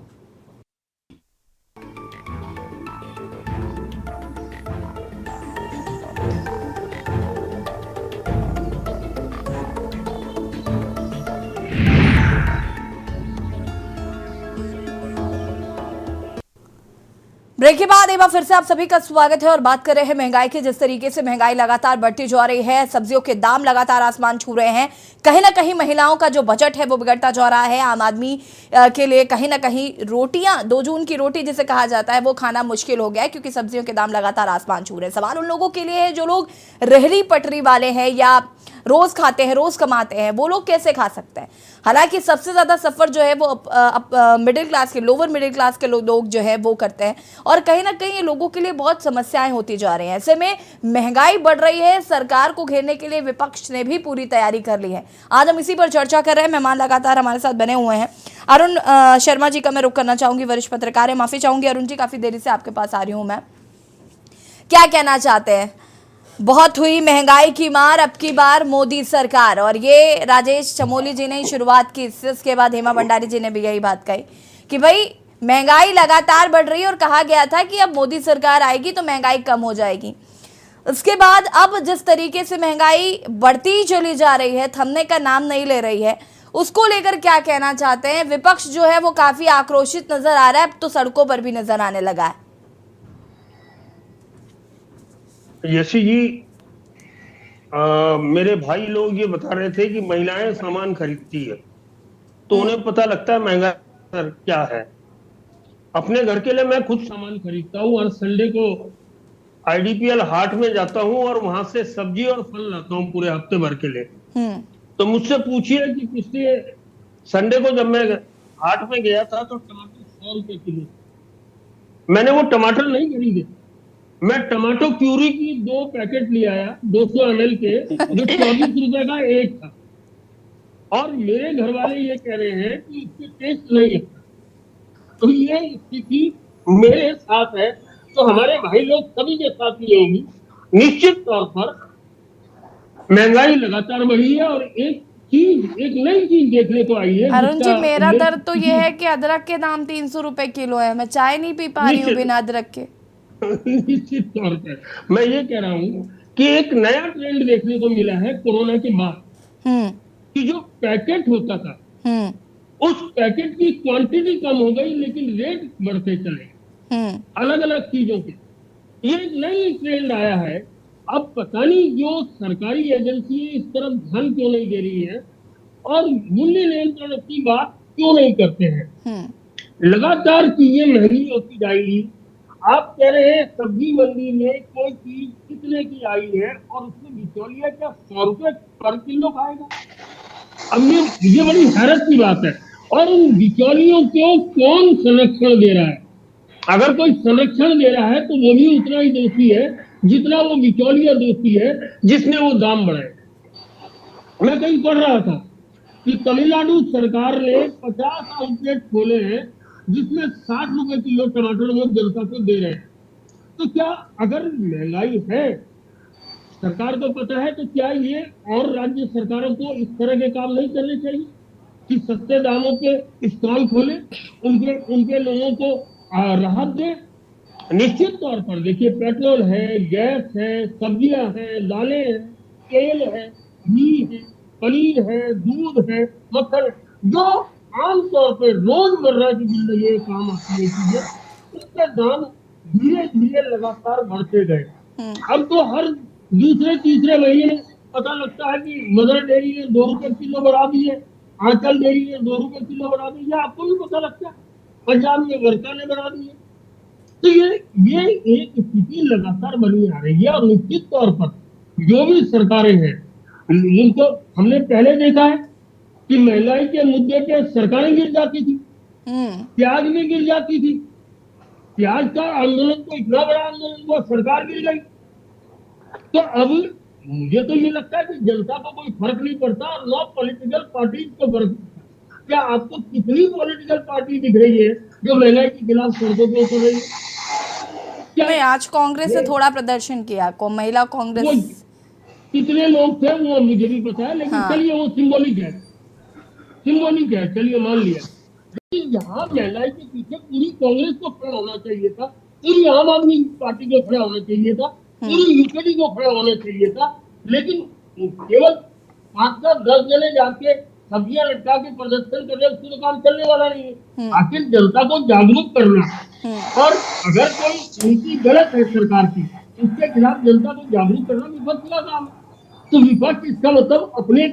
ब्रेक के बाद एक बार फिर से आप सभी का स्वागत है और बात कर रहे हैं महंगाई की। जिस तरीके से महंगाई लगातार बढ़ती जा रही है, सब्जियों के दाम लगातार आसमान छू रहे हैं, कहीं ना कहीं महिलाओं का जो बजट है वो बिगड़ता जा रहा है। आम आदमी के लिए कहीं ना कहीं रोटियां, 2 जून की रोटी जिसे कहा जाता है, वो खाना मुश्किल हो गया है क्योंकि सब्जियों के दाम लगातार आसमान छू रहे हैं। सवाल उन लोगों के लिए है जो लोग रेहड़ी पटरी वाले हैं या रोज खाते हैं, रोज कमाते हैं, वो लोग कैसे खा सकते हैं। हालांकि सबसे ज्यादा सफर जो है वो मिडिल क्लास के, लोअर मिडिल क्लास के लोग जो है वो करते हैं और कहीं ना कहीं ये लोगों के लिए बहुत समस्याएं होती जा रही हैं। ऐसे में महंगाई बढ़ रही है, सरकार को घेरने के लिए विपक्ष ने भी पूरी तैयारी कर ली है। आज हम इसी पर चर्चा कर रहे हैं। मेहमान लगातार हमारे साथ बने हुए हैं। अरुण शर्मा जी का मैं रुख करना चाहूंगी, वरिष्ठ पत्रकार है। माफी चाहूंगी अरुण जी, काफी देरी से आपके पास आ रही हूं मैं। क्या कहना चाहते हैं? बहुत हुई महंगाई की मार, अब की बार मोदी सरकार। और ये राजेश चमोली जी ने ही शुरुआत की, इसके बाद हेमा भंडारी जी ने भी यही बात कही कि भाई महंगाई लगातार बढ़ रही है और कहा गया था कि अब मोदी सरकार आएगी तो महंगाई कम हो जाएगी। उसके बाद अब जिस तरीके से महंगाई बढ़ती चली जा रही है, थमने का नाम नहीं ले रही है, उसको लेकर क्या कहना चाहते हैं? विपक्ष जो है वो काफी आक्रोशित नजर आ रहा है, अब तो सड़कों पर भी नजर आने लगा है। यशी जी, मेरे भाई लोग ये बता रहे थे कि महिलाएं सामान खरीदती है तो उन्हें पता लगता है महंगाई क्या है। अपने घर के लिए मैं खुद सामान खरीदता हूँ और संडे को आईडीपीएल हाट में जाता हूँ और वहां से सब्जी और फल लाता हूँ पूरे हफ्ते भर के लिए। तो मुझसे पूछिए कि पिछले संडे को जब मैं हाट में गया था तो टमाटर 100 रुपए किलो। मैंने वो टमाटर नहीं खरीदे, मैं टमाटो प्यूरी की 2 पैकेट ले आया 200 ml के, जो 24 रुपए का एक था। और मेरे घर वाले ये कह रहे हैं कि इसके टेस्ट नहीं है। तो ये स्थिति मेरे साथ है तो हमारे भाई लोग सभी के साथ ये होगी। निश्चित तौर पर महंगाई लगातार बढ़ी है और एक नई चीज देखने को आई है। अरुण जी, मेरा दर्द तो ये है कि अदरक के दाम 300 रुपए किलो है, मैं चाय नहीं पी पा रही हूँ बिना अदरक के। निश्चित तौर पर मैं ये कह रहा हूँ कि एक नया ट्रेंड देखने को मिला है कोरोना के बाद, कि जो पैकेट होता था उस पैकेट की क्वांटिटी कम हो गई लेकिन रेट बढ़ते चले अलग अलग चीजों के। ये एक नई ट्रेंड आया है। अब पता नहीं जो सरकारी एजेंसी इस तरफ ध्यान क्यों नहीं दे रही है और मूल्य नियंत्रण की बात क्यों नहीं करते हैं। लगातार चीजें महंगी होती जाएगी। आप कह रहे हैं सब्जी मंडी में कोई चीज कितने की आई है और उसमें बिचौलिया क्या 100 रुपए पर किलो खाएगा। अब ये बड़ी हैरत की बात है। और उन बिचौलियों को कौन संरक्षण दे रहा है? अगर कोई संरक्षण दे रहा है तो वो भी उतना ही दोषी है जितना वो बिचौलिया दोषी है जिसने वो दाम बढ़ाए। मैं कहीं पढ़ रहा था कि तमिलनाडु सरकार ने 50 आउटलेट खोले हैं जिसमें 60 रुपए किलो टमाटर वो जनता को दे रहे हैं। तो क्या अगर महंगाई है, सरकार को पता है, तो क्या ये और राज्य सरकारों को इस तरह के काम नहीं करने चाहिए कि सस्ते दामों के स्टॉल खोले, उनके लोगों को राहत दे। निश्चित तौर पर देखिए, पेट्रोल है, गैस है, सब्जियां हैं, दालें हैं, तेल है, घी है, पनीर है, दूध है, मक्खन, जो आमतौर पर रोजमर्रा की जिंदगी में काम आती है चीजें, उसके दाम धीरे धीरे लगातार बढ़ते गए। अब तो हर दूसरे तीसरे महीने पता लगता है कि मदर डेयरी ने 2 रुपए किलो बढ़ा दिए, आंचल डेयरी ने 2 रुपए किलो बढ़ा दिए, आपको भी पता लगता है पंजाब में वर्षा ने बढ़ा दिए। तो ये एक स्थिति लगातार बनी आ रही है और निश्चित तौर पर जो भी सरकारें हैं इनको हमने पहले देखा है कि महंगाई के मुद्दे पे सरकारें गिर जाती थी, प्याज में गिर जाती थी। प्याज का आंदोलन तो इतना बड़ा आंदोलन हुआ, सरकार गिर गई। तो अब मुझे तो ये लगता है कि जनता को कोई फर्क नहीं पड़ता और नो पॉलिटिकल पार्टी को फर्क पड़ता। क्या आपको कितनी पॉलिटिकल पार्टी दिख रही है जो महंगाई के खिलाफ सड़कों पे उतर रही है? नहीं, आज कांग्रेस ने थोड़ा प्रदर्शन किया, महिला कांग्रेस। कितने लोग थे वो मुझे भी पता है, लेकिन चलिए वो सिंबॉलिक है, चलिए मान लिया। लेकिन यहाँ महंगाई के पीछे पूरी कांग्रेस को खड़ा होना चाहिए था, पूरी आम आदमी पार्टी को खड़ा होना चाहिए था, पूरी यूपीडी को खड़ा होना चाहिए था। लेकिन केवल 5-10 जने जाके सब्जियां लटका के प्रदर्शन कर रहे, उससे तो काम चलने वाला नहीं है। आखिर जनता को जागरूक करना, और अगर कोई नीति गलत है सरकार की, उसके खिलाफ जनता को जागरूक करना विपक्ष का काम है। तो विपक्ष इसका मतलब अपने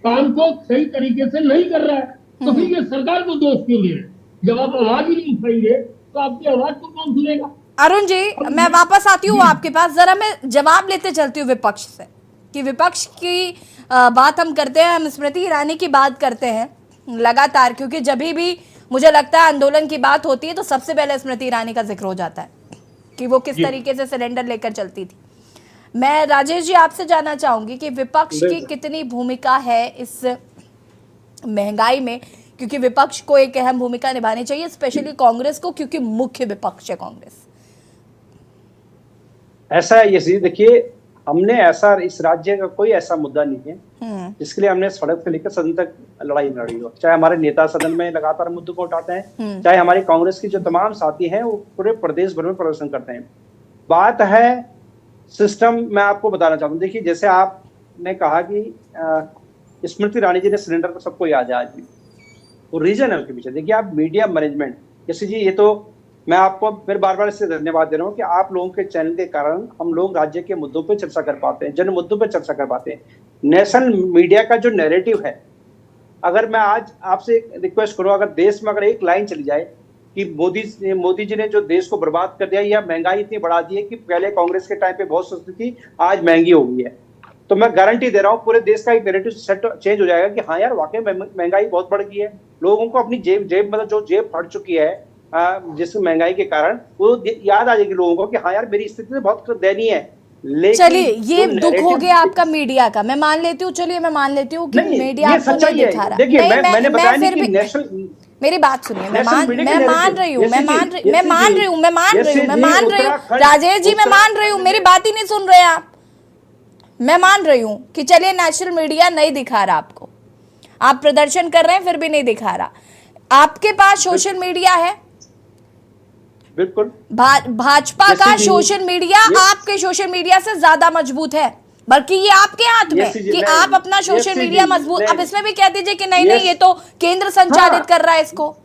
काम को सही तरीके से नहीं कर रहा है, तो फिर ये सरकार को दोष क्यों दे रहे? जब आप आवाज ही नहीं उठाएंगे तो आपकी आवाज को कौन सुनेगा? अरुण जी, मैं वापस आती हूँ आपके पास, जरा मैं जवाब लेते चलती हूँ विपक्ष से, कि विपक्ष की बात हम करते हैं, हम स्मृति ईरानी की बात करते हैं लगातार, क्योंकि जब भी मुझे लगता है आंदोलन की बात होती है तो सबसे पहले स्मृति ईरानी का जिक्र हो जाता है कि वो किस तरीके से सिलेंडर लेकर चलती थी। मैं राजेश जी आपसे जानना चाहूंगी कि विपक्ष की कितनी भूमिका है इस महंगाई में, क्योंकि विपक्ष को एक अहम भूमिका निभानी चाहिए, स्पेशली कांग्रेस को, क्योंकि मुख्य विपक्ष है कांग्रेस। ऐसा है ये, देखिए हमने ऐसा, इस राज्य का कोई ऐसा मुद्दा नहीं है जिसके लिए हमने सड़क से लेकर सदन तक लड़ाई लड़ी हो। चाहे हमारे नेता सदन में लगातार मुद्दों को उठाते हैं, चाहे हमारी कांग्रेस की जो तमाम साथी हैं वो पूरे प्रदेश भर में प्रदर्शन करते हैं। बात है सिस्टम, मैं आपको बताना चाहता हूँ। देखिए, जैसे आपने कहा कि स्मृति ईरानी जी ने सिलेंडर पर सबको याद है, आज भी वो रीजन है उसके पीछे। देखिए, आप मीडिया मैनेजमेंट, जैसे जी ये तो मैं आपको फिर बार बार इससे धन्यवाद दे रहा हूँ कि आप लोगों के चैनल के कारण हम लोग राज्य के मुद्दों पे चर्चा कर पाते हैं, जन मुद्दों पे चर्चा कर पाते हैं। नेशनल मीडिया का जो नैरेटिव है, अगर मैं आज आपसे एक रिक्वेस्ट करूँ, अगर देश में अगर एक लाइन चली जाए कि मोदी जी ने जो देश को बर्बाद कर दिया, या महंगाई इतनी बढ़ा दी है कि पहले कांग्रेस के टाइम पे बहुत सस्ती थी, आज महंगी हो गई है, तो मैं गारंटी दे रहा हूँ पूरे देश का एक नैरेटिव सेट चेंज हो जाएगा कि हाँ यार वाकई महंगाई बहुत बढ़ गई है। लोगों को अपनी जेब मतलब जो जेब फट चुकी है जिस महंगाई के कारण, वो याद आ जाएगी लोगों को कि हाँ यार मेरी स्थिति तो बहुत दयनीय है। चलिए, ये दुख हो गया आपका मीडिया का, मैं मान लेती हूँ, चलिए मैं मान लेती हूँ कि मीडिया आपको नहीं दिखा रहा। देखिए, मैंने बताया नहीं कि नेशनल मेरी बात सुनिए, मैं मान रही हूँ, राजेश जी, मैं मान रही हूँ, मेरी बात ही नहीं सुन रहे आप। मैं मान रही हूँ कि चलिए नेशनल मीडिया नहीं दिखा रहा आपको, आप प्रदर्शन कर रहे हैं फिर भी नहीं दिखा रहा, आपके पास सोशल मीडिया है, बिल्कुल भाजपा का सोशल मीडिया आपके सोशल मीडिया से ज्यादा मजबूत है, बल्कि ये आपके हाथ में कि आप अपना सोशल मीडिया मजबूत। अब इसमें भी कह दीजिए कि नहीं नहीं, ये तो केंद्र संचालित कर रहा है इसको।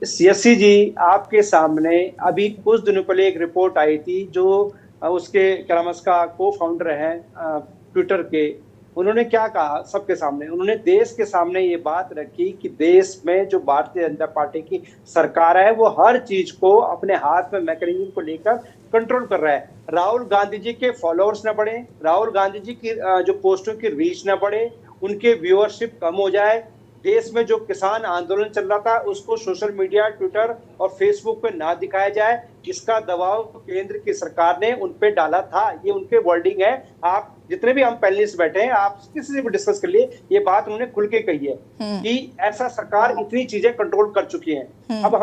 सीएससी जी, आपके सामने अभी कुछ दिनों पहले एक रिपोर्ट आई थी, जो उसके क्रमश का को फाउंडर है ट्विटर के, उन्होंने क्या कहा सबके सामने, उन्होंने देश के सामने ये बात रखी कि देश में जो भारतीय जनता पार्टी की सरकार है वो हर चीज को अपने हाथ में मैकेनिज्म को लेकर कंट्रोल कर रहा है। राहुल गांधी जी के फॉलोअर्स न बढ़े, राहुल गांधी जी की जो पोस्टों की रीच न बढ़े, उनके व्यूअरशिप कम हो जाए, देश में जो किसान आंदोलन चल रहा था उसको सोशल मीडिया, ट्विटर और फेसबुक पे ना दिखाया जाए, इसका दबाव केंद्र की सरकार ने उन पे डाला था। ये उनके वर्डिंग है। आप जितने भी हम पैनलिस्ट बैठे हैं, आप किसी से भी डिस्कस कर लिए, ये बात उन्होंने खुल के कही है कि ऐसा सरकार इतनी चीजें कंट्रोल कर चुकी है। अब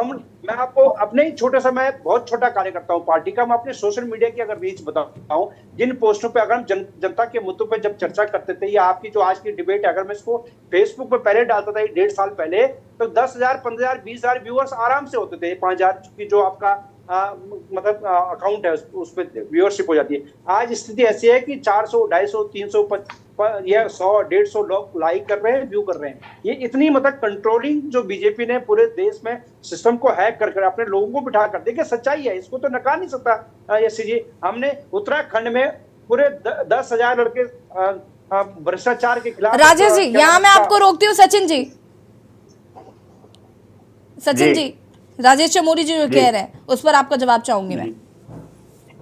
मैं आपको अपने ही छोटे सा, मैं बहुत छोटा कार्यकर्ता हूँ पार्टी का, मैं अपने सोशल मीडिया की अगर रीच बताता हूँ, जिन पोस्टों पे अगर हम जनता के मुद्दों पे जब चर्चा करते थे, या आपकी जो आज की डिबेट, अगर मैं इसको फेसबुक पे पहले डालता था 1.5 साल पहले, तो 10,000, 15,000, 20,000 व्यूअर्स आराम से होते थे। 5,000 की जो आपका मतलब अकाउंट है उस पर व्यूअरशिप हो जाती है। आज स्थिति ऐसी है कि 400, 250, 300 या 100, 150 लोग लाइक कर रहे हैं, व्यू कर रहे हैं। ये इतनी मतलब कंट्रोलिंग जो बीजेपी ने पूरे देश में सिस्टम को हैक कर अपने लोगों को बिठा कर, देखिए सच्चाई है, इसको तो नकार नहीं सकता। यसी जी, हमने उत्तराखंड में पूरे 10,000 लड़के भ्रष्टाचार के खिलाफ। राजेश जी, यहाँ मैं आपको रोकती हूँ। सचिन जी, राजेश चमोरी जी जो कह रहे हैं उस पर आपका जवाब चाहूंगी मैं।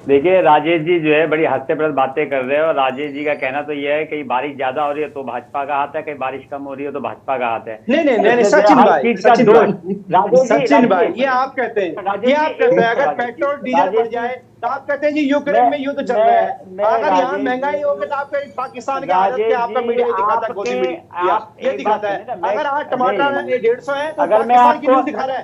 देखिए, राजेश जी जो है बड़ी हास्यास्पद बातें कर रहे हैं, और राजेश जी का कहना तो यह है कि बारिश ज्यादा हो रही है तो भाजपा का हाथ है, कहीं बारिश कम हो रही है तो भाजपा का हाथ है। नहीं, सचिन भाई, ये आप कहते हैं, अगर पेट्रोल डीजल बढ़ जाए तो आप कहते हैं जी यूक्रेन में युद्ध चल रहा है, अगर यहाँ महंगाई होगी तो आप पाकिस्तान के हालत के आपका मीडिया दिखाता, गोदी मीडिया ये दिखाता है। अगर आज टमाटर 150 है तो पाकिस्तान की न्यूज दिखा रहा है।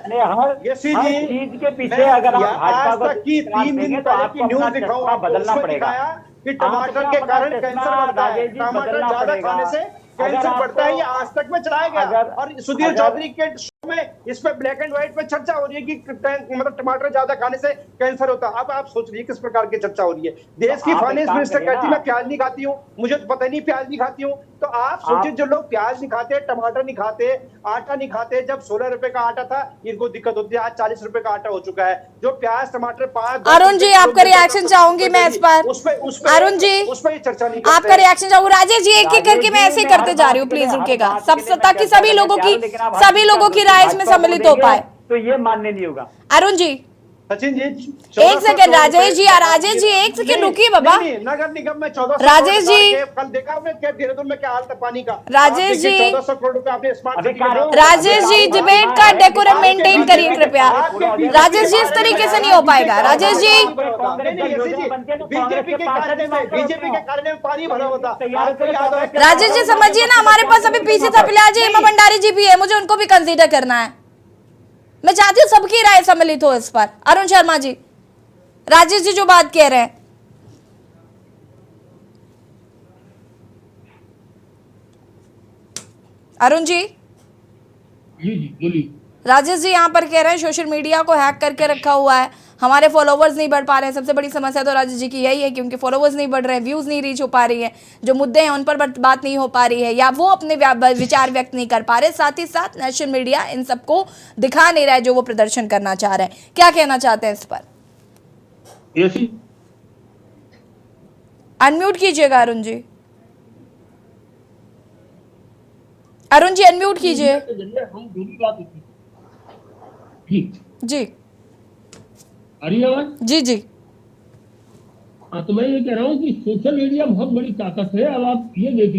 ये चीज के पीछे अगर आज तक की 3 दिन पहले की न्यूज दिखाऊं, बदलना पड़ेगा कि टमाटर के कारण कैंसर बढ़ता है, टमाटर ज्यादा खाने से कैंसर बढ़ता है। ये आज तक में चलाया गया, और सुधीर चौधरी के शो में इस पे ब्लैक एंड व्हाइट पे चर्चा हो रही है कि मतलब टमाटर ज्यादा खाने से कैंसर होता है। अब आप सोच रही है किस प्रकार की चर्चा हो रही है। देश की फाइनेंस मिनिस्टर कहती मैं प्याज नहीं खाती हूँ, मुझे तो पता नहीं प्याज नहीं खाती हूँ। तो आप सोचिए, जो लोग प्याज नहीं खाते, टमाटर नहीं खाते, आटा नहीं खाते, जब 16 रुपए का आटा था इनको दिक्कत होती है, आज 40 रुपए का आटा हो चुका है। जो प्याज टमाटर 5। अरुण जी, आपका रिएक्शन चाहूंगी मैं इस पर। अरुण जी, उस पर चर्चा नहीं, आपका रिएक्शन चाहूंगी। राजेश जी, एक एक करके मैं ऐसे ही करते जा रही हूँ, प्लीज रुकेगा, ताकि सभी लोगों की राय इसमें सम्मिलित हो पाए। तो ये मानने नहीं होगा। अरुण जी, सचिन जी, एक सेकंड। राजेश जी, एक सेकंड रुकिए बाबा। नगर निगम में 1400 राजेश जी, कल देखा आपने क्या देहरादून में क्या हालत है पानी का। राजेश जी, 1400 करोड़ रुपए आपने smart city. Rajesh ji, debate का डेकोरम मेंटेन करिए कृपया। राजेश जी, इस तरीके से नहीं हो पाएगा। राजेश जी, बीजेपी के कारण पानी भरा होता। राजेश जी समझिए ना, हमारे पास अभी पीसी थपलिया जी, हेमा भंडारी जी भी है, मुझे उनको भी कंसीडर करना है। मैं चाहती हूँ सबकी राय सम्मिलित हो इस पर। अरुण शर्मा जी, राजेश जी जो बात कह रहे हैं, अरुण जी बोलिए। राजेश जी यहाँ पर कह रहे हैं सोशल मीडिया को हैक करके रखा हुआ है, हमारे फॉलोवर्स नहीं बढ़ पा रहे हैं। सबसे बड़ी समस्या तो राजेश जी की यही है कि उनके फॉलोवर्स नहीं बढ़ रहे हैं, व्यूज नहीं रीच हो पा रही है, जो मुद्दे हैं उन पर बात नहीं हो पा रही है, या वो अपने विचार व्यक्त नहीं कर पा रहे। साथ ही साथ नेशनल मीडिया इन सबको दिखा नहीं रहा है जो वो प्रदर्शन करना चाह रहे हैं। क्या कहना चाहते हैं इस पर? अनम्यूट कीजिएगा अरुण जी। अरुण जी अनम्यूट कीजिए। हम जो भी बात जी जी जी। हाँ, तो मैं ये कह रहा हूँ कि सोशल मीडिया बहुत बड़ी ताकत है। अब आप ये देख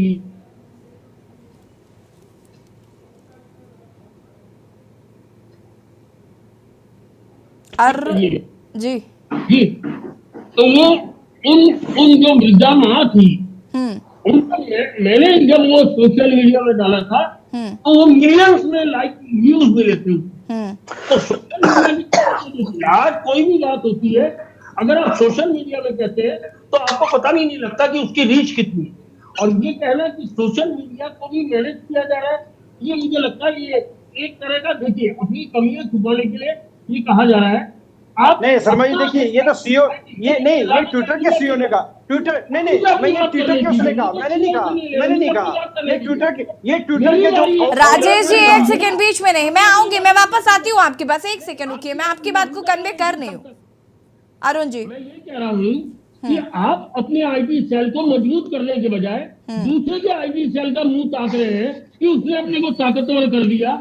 लीजिए, जी जी, तो वो उन जो वृद्धा माँ थी, उनका मैंने जब वो सोशल मीडिया में डाला था तो वो मिलियंस में लाइक व्यूज मिले थे। तो सोशल मीडिया आज कोई भी बात होती है, अगर आप सोशल मीडिया में कहते हैं तो आपको पता भी नहीं लगता कि उसकी रीच कितनी है। और ये कहना कि सोशल मीडिया को भी मैनेज किया जा रहा है, ये मुझे लगता है ये एक तरह का, देखिए अपनी कमियां छुपाने के लिए ये कहा जा रहा है। आप नहीं शर्मा जी देखिए, ये तो सीईओ, ये ट्विटर के सीईओ ने कहा, ट्विटर नहीं मैं ये ट्विटर के उसने कहा, मैंने नहीं कहा ये ट्विटर के जो। राजेश जी एक सेकंड बीच में नहीं, मैं आऊंगी, मैं वापस आती हूँ आपके पास, एक सेकंड रुकिए, मैं आपकी बात को कन्वे कर रही हूँ। अरुण जी मैं ये कह रहा हूँ कि आप अपने आईटी सेल को मजबूत करने के बजाय दूसरे के आईटी सेल का मुंह ताक रहे हैं कि उसने अपने को ताकतवर कर दिया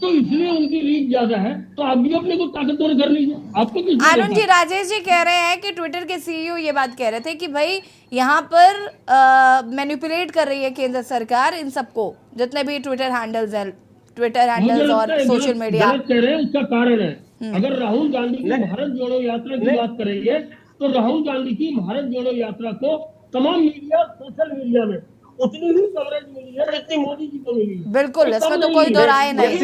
तो इसलिए उनकी रीच ज्यादा है, तो आप भी अपने को ताकतवर कर लीजिए। आपको किस अरुण जी, राजेश जी कह रहे हैं कि ट्विटर के सीईओ ये बात कह रहे थे कि भाई यहाँ पर मैनिपुलेट कर रही है केंद्र सरकार इन सबको, जितने भी ट्विटर हैंडल्स और सोशल मीडिया। कह रहे हैं उसका कारण है, अगर राहुल गांधी की भारत जोड़ो यात्रा की बात करेंगे तो राहुल गांधी की भारत जोड़ो यात्रा को तमाम मीडिया, सोशल मीडिया में उतनी ही कवरेज मिली है जितनी मोदी जी को मिली है। बिल्कुल, इसमें तो कोई दो राय नहीं।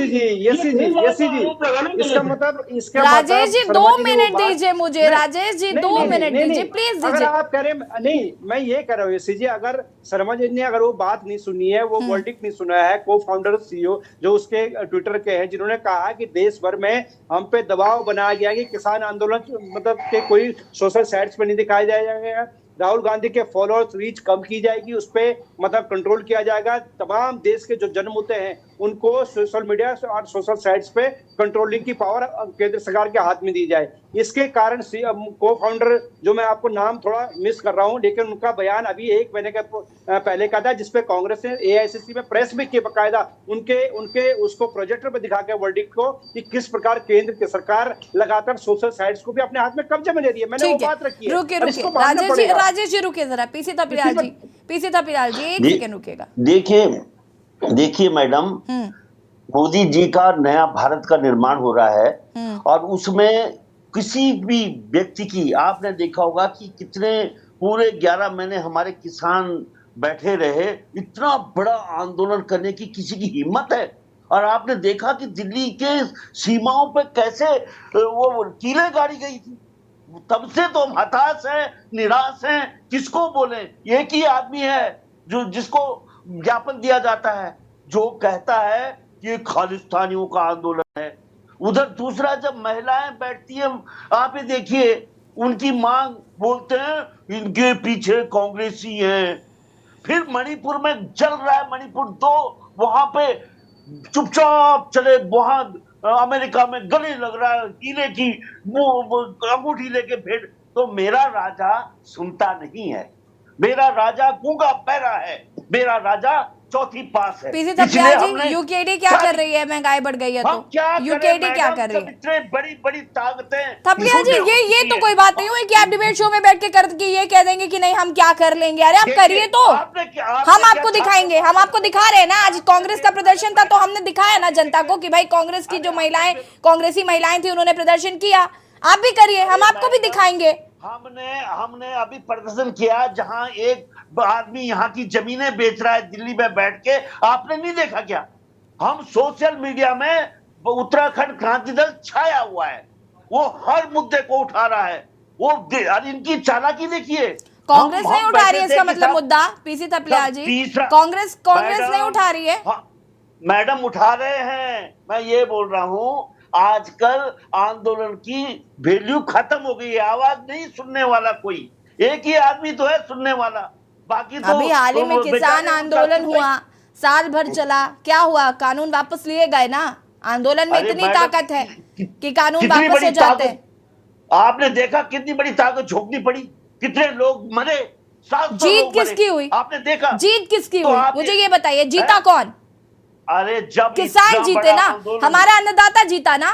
इसका मतलब राजेश जी 2 मिनट दीजिए मुझे, राजेश जी 2 मिनट दीजिए प्लीज दीजिए। आप कह रहे नहीं, मैं ये कह रहा हूँ यसी जी, अगर शर्मा जी ने अगर वो बात नहीं सुनी है, वो वर्डिक्ट नहीं सुना है, को फाउंडर सीईओ जो उसके ट्विटर के हैं, जिन्होंने कहा कि देश भर में हम पे दबाव बनाया गया कि किसान आंदोलन मतलब के कोई सोशल साइट्स पे नहीं दिखाया जाएगा, राहुल गांधी के फॉलोअर्स रीच कम की जाएगी, उस पे मतलब कंट्रोल किया जाएगा, तमाम देश के जो जनमुद्दे हैं उनको सोशल मीडिया और सोशल साइट्स पे कंट्रोलिंग की पावर केंद्र सरकार के हाथ में दी जाए। इसके कारण को फाउंडर जो मैं आपको नाम थोड़ा मिस कर रहा हूं, लेकिन उनका बयान अभी 1 महीने के पहले का था, जिसपे कांग्रेस ने एआईसीसी में प्रेस भी की बकायदा, उनके उसको प्रोजेक्टर पे दिखा के वर्डिक्ट को कि किस प्रकार केंद्र की सरकार लगातार सोशल साइट्स को भी अपने हाथ में कब्जे में ले रही है। मैंने वो बात रखी है। रुकिए राजेश जी रुकिए जरा, पीसी थपलियाल जी एक सेकंड रुकिएगा। देखिए मैडम, मोदी जी का नया भारत का निर्माण हो रहा है और उसमें किसी भी व्यक्ति की, आपने देखा होगा कि कितने पूरे 11 महीने हमारे किसान बैठे रहे, इतना बड़ा आंदोलन करने की किसी की हिम्मत है? और आपने देखा कि दिल्ली के सीमाओं पे कैसे वो कीलें गाड़ी गई थी। तब से तो हम हताश हैं, निराश हैं, किसको बोले? एक ही आदमी है जो जिसको ज्ञापन दिया जाता है, जो कहता है कि ये खालिस्तानियों का आंदोलन है। उधर दूसरा जब महिलाएं बैठती हैं, आप ये देखिए उनकी मांग, बोलते हैं इनके पीछे कांग्रेसी हैं। फिर मणिपुर में जल रहा है, मणिपुर 2, वहां पे चुपचाप चले, वहां अमेरिका में गले लग रहा है, कीले की अंगूठी लेके भेड़। तो मेरा राजा सुनता नहीं है, मेरा राजा गूंगा बहरा है, मेरा राजा चौथी पास है। पीसी थपलियाल जी, यूकेडी क्या कर रही है? महंगाई बढ़ गई है तो यूकेडी क्या कर रही है? इतने बड़ी ताकतें। थपलियाल जी ये तो कोई बात नहीं हुई कि आप डिबेट शो में बैठ के करके ये कह देंगे कि नहीं हम क्या कर लेंगे। अरे आप करिए तो हम आपको दिखाएंगे, हम आपको दिखा रहे हैं ना। आज कांग्रेस का प्रदर्शन था तो हमने दिखाया ना जनता को कि भाई कांग्रेस की जो महिलाएं, कांग्रेसी महिलाएं थी, उन्होंने प्रदर्शन किया। आप भी करिए, हम आपको भी दिखाएंगे। हमने अभी प्रदर्शन किया जहां एक आदमी यहाँ की जमीनें बेच रहा है दिल्ली में बैठ के, आपने नहीं देखा क्या? हम सोशल मीडिया में उत्तराखंड क्रांति दल छाया हुआ है, वो हर मुद्दे को उठा रहा है। वो इनकी चालाकी देखिए, कांग्रेस नहीं उठा रही है इसका मतलब मुद्दा। पीसी थपलियाल जी, कांग्रेस नहीं उठा रही है। मैडम उठा रहे हैं, मैं ये बोल रहा हूँ आजकल आंदोलन की वैल्यू खत्म हो गई है, आवाज नहीं सुनने वाला कोई, एक ही आदमी तो है सुनने वाला, बाकी तो अभी हाल ही में किसान आंदोलन हुआ, साल भर चला, क्या हुआ? कानून वापस लिए गए ना। आंदोलन में इतनी ताकत है कि कानून वापस हो जाते हैं। आपने देखा कितनी बड़ी ताकत झोंकनी पड़ी, कितने लोग मरे, 700 जीत किसकी हुई? आपने देखा जीत किसकी हुई? मुझे ये बताइए, जीता कौन? अरे जब किसान जीते ना, हमारा अन्नदाता जीता ना।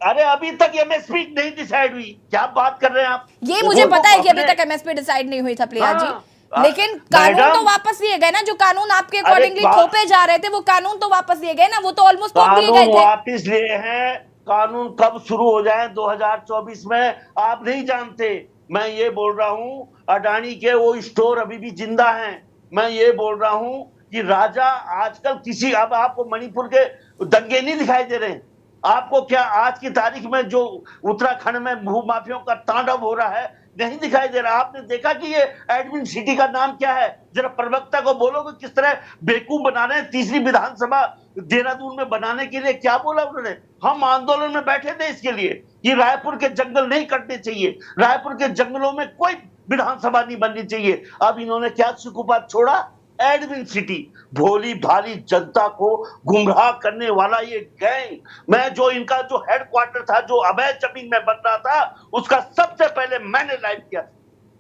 अरे अभी तक एमएसपी नहीं डिसाइड हुई, क्या बात कर रहे हैं आप? ये मुझे पता है कि अभी तक एमएसपी डिसाइड नहीं हुई थपलियाल जी, लेकिन कानून तो वापस लिए गए ना। जो कानून आपके अकॉर्डिंगली थोपे जा रहे थे वो कानून तो वापस लिए गए ना, वो तो ऑलमोस्ट थोप लिए गए थे। वापस लिए हैं, कानून कब शुरू हो जाए 2024 में आप नहीं जानते। मैं ये बोल रहा हूँ अडानी के वो स्टोर अभी भी जिंदा हैं। मैं ये बोल रहा हूँ कि राजा आजकल किसी, अब आपको मणिपुर के दंगे नहीं दिखाई दे रहे हैं? आपको क्या आज की तारीख में जो उत्तराखंड में भूमाफियों का तांडव हो रहा है नहीं दिखाई दे रहा? आपने देखा कि ये एडमिन सिटी का नाम क्या है? जरा प्रवक्ता को बोलोगे किस तरह बेवकूफ बना रहे हैं। तीसरी विधानसभा देहरादून में बनाने के लिए क्या बोला उन्होंने? हम आंदोलन में बैठे थे इसके लिए कि रायपुर के जंगल नहीं कटने चाहिए, रायपुर के जंगलों में कोई विधानसभा नहीं बननी चाहिए। अब इन्होंने क्या सुकुपात छोड़ा? Admin city. भोली भाली जनता को गुमराह करने वाला ये गैंग, मैं जो इनका जो हेडक्वार्टर था जो अवैध जमीन में बन रहा था, उसका सबसे पहले मैंने लाइव किया।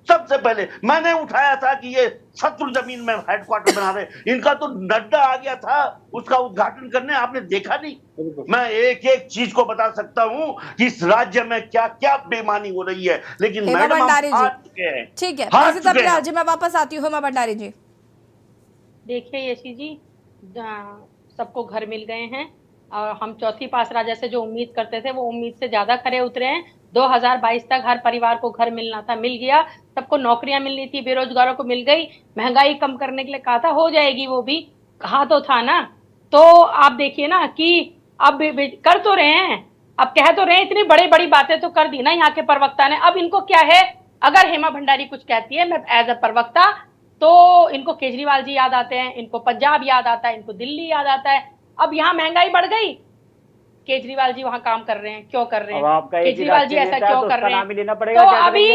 सबसे पहले मैंने उठाया था कि ये शत्रु जमीन में हेडक्वार्टर बना रहे। इनका तो नड्डा आ गया था उसका उद्घाटन करने, आपने देखा नहीं? मैं एक एक चीज को बता सकता हूं कि इस राज्य में क्या क्या बेईमानी हो रही है, लेकिन हेमा मैडम भंडारी हम हार जी, चुके हैं। ठीक है, हार वैसे चुके हैं। जी मैं वापस आती हूँ। हेमा भंडारी जी, देखिए यशी जी, सबको घर मिल गए हैं और हम चौथी पास राजा से जो उम्मीद करते थे वो उम्मीद से ज्यादा खरे उतरे हैं। 2022 तक हर परिवार को घर मिलना था, मिल गया। सबको नौकरियां मिलनी थी, बेरोजगारों को मिल गई। महंगाई कम करने के लिए कहा था, हो जाएगी, वो भी कहा तो था ना। तो आप देखिए ना कि अब कर तो रहे हैं, अब कह तो रहे हैं, इतनी बड़ी बड़ी बातें तो कर दी ना यहाँ के प्रवक्ता ने। अब इनको क्या है, अगर हेमा भंडारी कुछ कहती है, मैं एज अ प्रवक्ता, तो इनको केजरीवाल जी याद आते हैं, इनको पंजाब याद आता है, इनको दिल्ली याद आता है। अब यहाँ महंगाई बढ़ गई, केजरीवाल जी वहां काम कर रहे हैं, क्यों कर रहे हैं? केजरीवाल जी ऐसा क्यों कर रहे हैं? तो अभी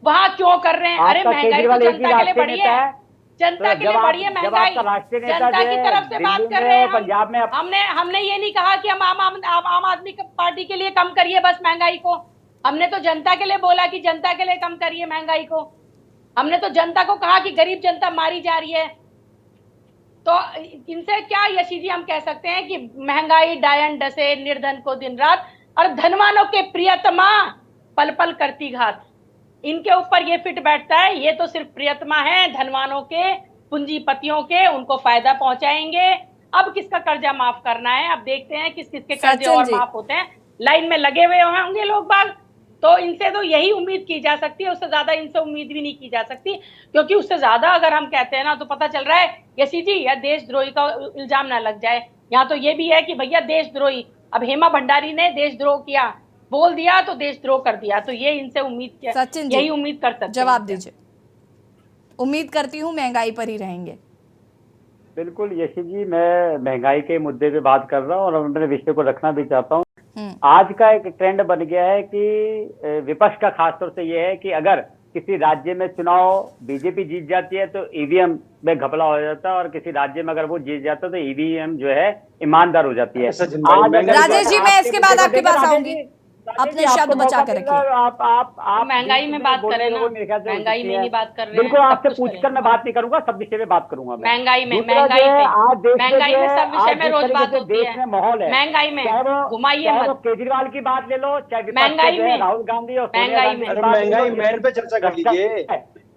वहां क्यों कर रहे हैं? अरे महंगाई तो जनता के लिए बढ़ी है, जनता के लिए बढ़ी है महंगाई, जनता की तरफ से बात कर रहे हैं पंजाब में। हमने ये नहीं कहा कि हम आम आदमी पार्टी के लिए कम करिए बस महंगाई को। हमने तो जनता के लिए बोला कि जनता के लिए कम करिए महंगाई को। हमने तो जनता को कहा कि गरीब जनता मारी जा रही है। तो इनसे क्या यशी जी हम कह सकते हैं कि महंगाई डायन डसे निर्धन को दिन रात, और धनवानों के प्रियतमा पल पल करती घात। इनके ऊपर ये फिट बैठता है, ये तो सिर्फ प्रियतमा है धनवानों के, पूंजीपतियों के, उनको फायदा पहुंचाएंगे। अब किसका कर्जा माफ करना है, अब देखते हैं किस किसके कर्जे और माफ होते हैं। लाइन में लगे हुए होंगे लोग बाग, तो इनसे तो यही उम्मीद की जा सकती है, उससे ज्यादा इनसे उम्मीद भी नहीं की जा सकती। क्योंकि उससे ज्यादा अगर हम कहते हैं ना तो पता चल रहा है यशी जी, या देशद्रोही का इल्जाम ना लग जाए। यहाँ तो ये भी है कि भैया देशद्रोही, अब हेमा भंडारी ने देशद्रोह किया, बोल दिया तो देशद्रोह कर दिया, तो ये इनसे उम्मीद किया, यही उम्मीद कर सकते हैं। जवाब दीजिए। उम्मीद करती हूँ महंगाई पर ही रहेंगे। बिल्कुल यशी जी, मैं महंगाई के मुद्दे पे बात कर रहा हूँ और अपने विषय को रखना भी चाहता हूँ। आज का एक ट्रेंड बन गया है कि विपक्ष का खासतौर से ये है कि अगर किसी राज्य में चुनाव बीजेपी जीत जाती है तो ईवीएम में घपला हो जाता है, और किसी राज्य में अगर वो जीत जाता है तो ईवीएम जो है ईमानदार हो जाती है। राजेश जी, मैं इसके बाद आपके पास आऊंगी, अपने शब्द बचा कर रखिए। आप महंगाई में बात करें ना, महंगाई में नहीं बात कर रहे हैं। बिल्कुल, आपसे पूछकर मैं बात नहीं करूंगा, सब विषय में बात करूंगा। महंगाई में सब विषय में रोज बात होती है। माहौल है महंगाई में घुमाइए मत। केजरीवाल की बात ले लो, चाहे महंगाई में राहुल गांधी और महंगाई मैन पे चर्चा कर लीजिए।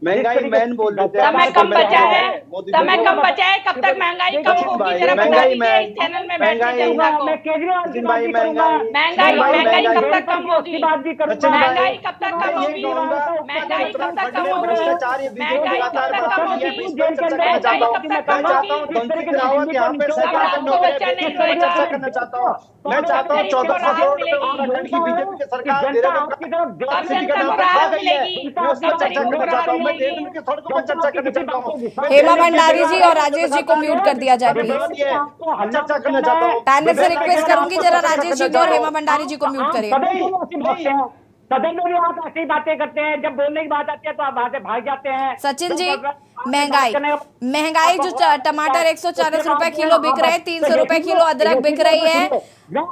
महंगाई मैन बोल देते हैं। समय कम बचा है, समय कम बचा है, कब तक महंगाई कम होगी जरा बता दीजिए इस चैनल में बैठ के जनता को। महंगाई कब तक कम होगी? महंगाई कब तक कम होगी? महंगाई कब तक कम होगी? महंगाई कब तक कम होगी? महंगाई कब तक कम होगी? आपको बच्चा नहीं होगा। मैं चाहता हूँ 1400 करोड़ की बीजेपी की सरकार दे रही है। हेमा भंडारी जी और राजेश जी को म्यूट कर दिया जाए प्लीज। चर्चा करना चाहता हूँ। पैनल से रिक्वेस्ट करूंगी जरा राजेश जी को और हेमा भंडारी जी को म्यूट करिए। सदन में भी आप ऐसी बातें करते हैं, जब बोलने की बात आती है तो आप वहां से भाग जाते हैं। सचिन जी, महंगाई जो टमाटर 140 रुपए किलो बिक रहे हैं, 300 रुपए किलो अदरक बिक रही है,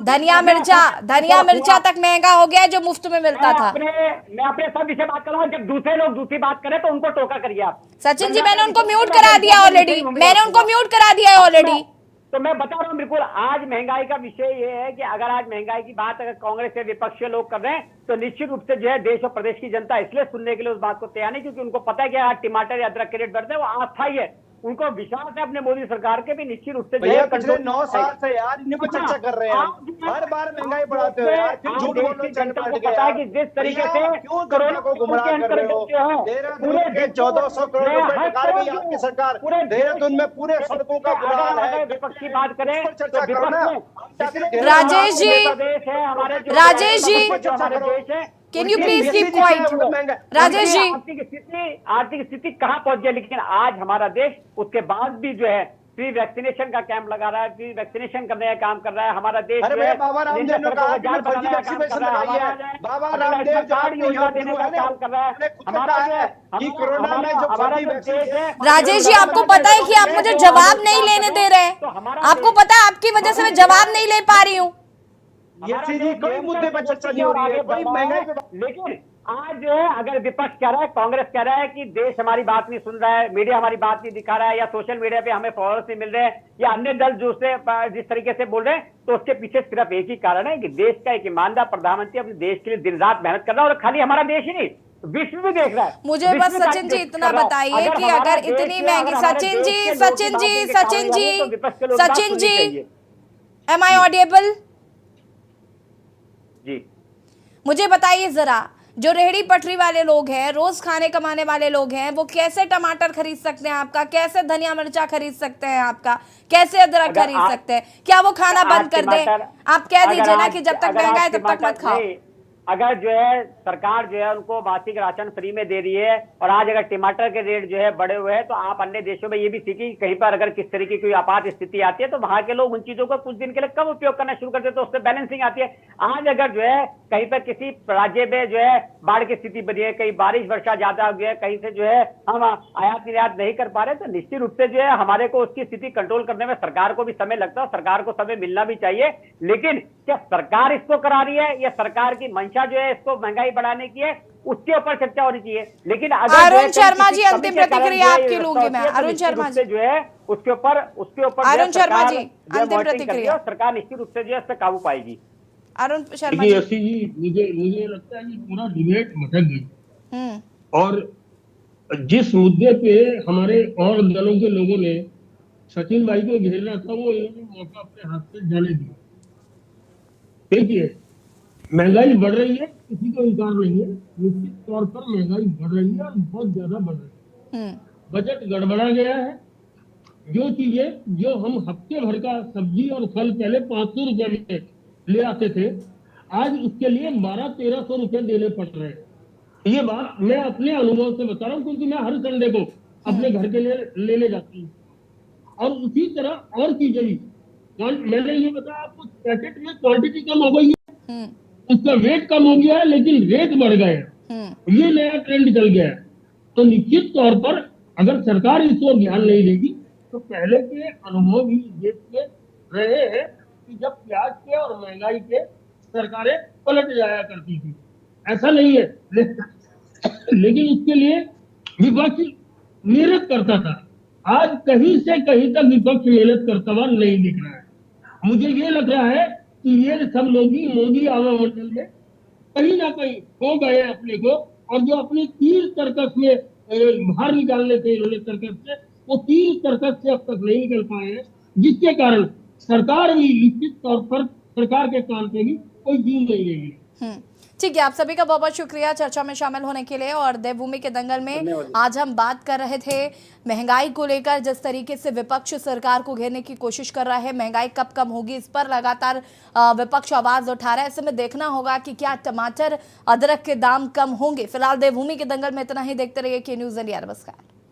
धनिया मिर्चा तक महंगा हो गया है जो मुफ्त में मिलता था। मैं अपने सब विषय बात करूंगा, जब दूसरे लोग दूसरी बात करें तो उनको टोका करिए आप। सचिन जी, मैंने उनको म्यूट करा दिया ऑलरेडी। तो मैं बता रहा हूँ, बिल्कुल आज महंगाई का विषय ये है कि अगर आज महंगाई की बात अगर कांग्रेस के विपक्षी लोग कर रहे हैं तो निश्चित रूप से जो है देश और प्रदेश की जनता इसलिए सुनने के लिए उस बात को तैयार नहीं, क्योंकि उनको पता है कि आज टमाटर या अदरक के रेट बढ़ते हैं वो अस्थायी है। उनको विश्वास है अपने मोदी सरकार के भी निश्चित रूप से जो भैया है पिछले कंट्रोल 9 साल से यार इन्हीं पर चर्चा कर रहे हैं, हर बार महंगाई बढ़ाते हो यार, फिर झूठ बोल रहे हो, जनता को पता है कि जिस तरीके से क्यों जनता को गुमराह कर रहे हो? देहरादून के 1400 करोड़ रुपए निकाल गई आपकी सरकार, देहरादून में पूरे सड़कों का बुरा हाल है। विपक्ष की बात करें चर्चा करो ना राजेश जी, राजेश जी, हमारे देश है, can you please keep quiet? Rajesh ji, आर्थिक स्थिति कहाँ पहुंच गई, लेकिन आज हमारा देश उसके बाद भी जो है फ्री वैक्सीनेशन का कैंप लगा रहा है, फ्री वैक्सीनेशन करने का काम कर रहा है हमारा देश। अरे भैया बाबा रामदेव ने कहा कि फर्जी वैक्सीनेशन लगाई है, बाबा रामदेव जो अपनी योजना देने का काम कर रहा है हमारा है कि कोरोना में जो फर्जी वैक्सीन है। राजेश जी, आपको पता है कि आप मुझे जवाब नहीं लेने दे रहे हैं, आपको पता है आपकी वजह से मैं जवाब नहीं ले पा रही हूँ। ये कोई मुद्दे पर चर्चा नहीं हो रही है, कोई महंगाई पे। लेकिन आज जो है अगर विपक्ष कह रहा है, कांग्रेस कह रहा है कि देश हमारी बात नहीं सुन रहा है, मीडिया हमारी बात नहीं दिखा रहा है, या सोशल मीडिया पे हमें फॉलोअर्स नहीं मिल रहे हैं, या अन्य दल जो से जिस तरीके से बोल रहे हैं, तो उसके पीछे सिर्फ एक ही कारण है कि देश का एक ईमानदार प्रधानमंत्री अपने देश के लिए दिन रात मेहनत कर रहा है, और खाली हमारा देश ही नहीं विश्व भी देख रहा है। मुझे बस सचिन जी इतना बताइए कि अगर इतनी महंगी, सचिन जी, एम आई ऑडिएबल? जी मुझे बताइए जरा, जो रेहड़ी पटरी वाले लोग हैं, रोज खाने कमाने वाले लोग हैं, वो कैसे टमाटर खरीद सकते हैं आपका, कैसे धनिया मिर्चा खरीद सकते हैं आपका, कैसे अदरक खरीद सकते हैं? क्या वो खाना बंद कर दे? आप कह दीजिए ना कि जब तक महंगा है तब तक मत खाओ। अगर जो है सरकार जो है उनको मासिक राशन फ्री में दे रही है, और आज अगर टमाटर के रेट जो है बढ़े हुए हैं, तो आप अन्य देशों में ये भी सीखी, कहीं पर अगर किस तरीके की आपात स्थिति आती है तो वहां के लोग उन चीजों को कुछ दिन के लिए कम उपयोग करना शुरू कर देते, तो उससे बैलेंसिंग आती है। आज अगर जो है कहीं पर किसी राज्य में जो है बाढ़ की स्थिति बनी है, कहीं बारिश वर्षा ज्यादा हो गई है, कहीं से जो है हम आयात निर्यात नहीं कर पा रहे, तो निश्चित रूप से जो है हमारे को उसकी स्थिति कंट्रोल करने में सरकार को भी समय लगता है, सरकार को समय मिलना भी चाहिए। लेकिन क्या सरकार इसको करा रही है, या सरकार की मंशा जो है इसको महंगाई बढ़ाने की है, उसके ऊपर चर्चा होनी चाहिए। लेकिन अगर अरुण शर्मा जी, अंतिम प्रतिक्रिया आपकी लूंगी मैं। अरुण शर्मा जी जो है उसके ऊपर अरुण शर्मा जी, अंतिम प्रतिक्रिया। सरकार निश्चित रूप से जो है इस पर काबू पाएगी। अरुण शर्मा जी, मुझे लगता है कि पूरा डिबेट भटक गई, और जिस मुद्दे पे हमारे और दलों के लोगों ने सचिन भाई को घेरना था, वो इन्होंने मौका अपने हाथ से जाने दिया। देखिए, महंगाई बढ़ रही है, किसी को इनकार नहीं है, निश्चित तौर पर महंगाई बढ़ रही है, और बहुत ज्यादा बढ़ रही है। बजट गड़बड़ा गया है। जो चीजें जो हम हफ्ते भर का सब्जी और फल पहले 500 रुपए में ले आते थे, आज उसके लिए 1200-1300 रुपए देने पड़ रहे हैं। ये बात मैं अपने अनुभव से बता रहा हूँ, क्योंकि मैं हर संडे को अपने घर के लिए लेने जाती हूँ। और उसी तरह और चीजें भी, मैंने ये बताया आपको, पैकेट में क्वांटिटी कम हो गई है, उसका वेट कम हो गया है, लेकिन रेट बढ़ गए हैं। ये नया ट्रेंड चल गया है। तो निश्चित तौर पर अगर सरकार इस ओर ध्यान नहीं देगी, तो पहले के अनुभव भी देखते रहे हैं कि जब प्याज के और महंगाई के सरकारें पलट जाया करती थी। ऐसा नहीं है, लेकिन उसके लिए विपक्ष मेहनत करता था। आज कहीं से कहीं तक विपक्ष मेहनत करता हुआ नहीं दिख रहा है। मुझे ये लग रहा है कि ये सब लोग भी मोदी आवा मंडल में कहीं ना कहीं खो गए अपने को, और जो अपनी तीर सर्कस में बाहर निकालने थे इन्होंने सर्कस से, वो तीर सर्कस से अब तक नहीं निकल पाए हैं, जिसके कारण सरकार भी निश्चित तौर पर सरकार के काम पे भी कोई जीव नहीं रही है। ठीक है, आप सभी का बहुत बहुत शुक्रिया चर्चा में शामिल होने के लिए। और देवभूमि के दंगल में आज हम बात कर रहे थे महंगाई को लेकर, जिस तरीके से विपक्ष सरकार को घेरने की कोशिश कर रहा है, महंगाई कब कम होगी, इस पर लगातार विपक्ष आवाज उठा रहा है। ऐसे में देखना होगा कि क्या टमाटर अदरक के दाम कम होंगे। फिलहाल देवभूमि के दंगल में इतना ही। देखते रहिए के न्यूज़ इंडिया। नमस्कार।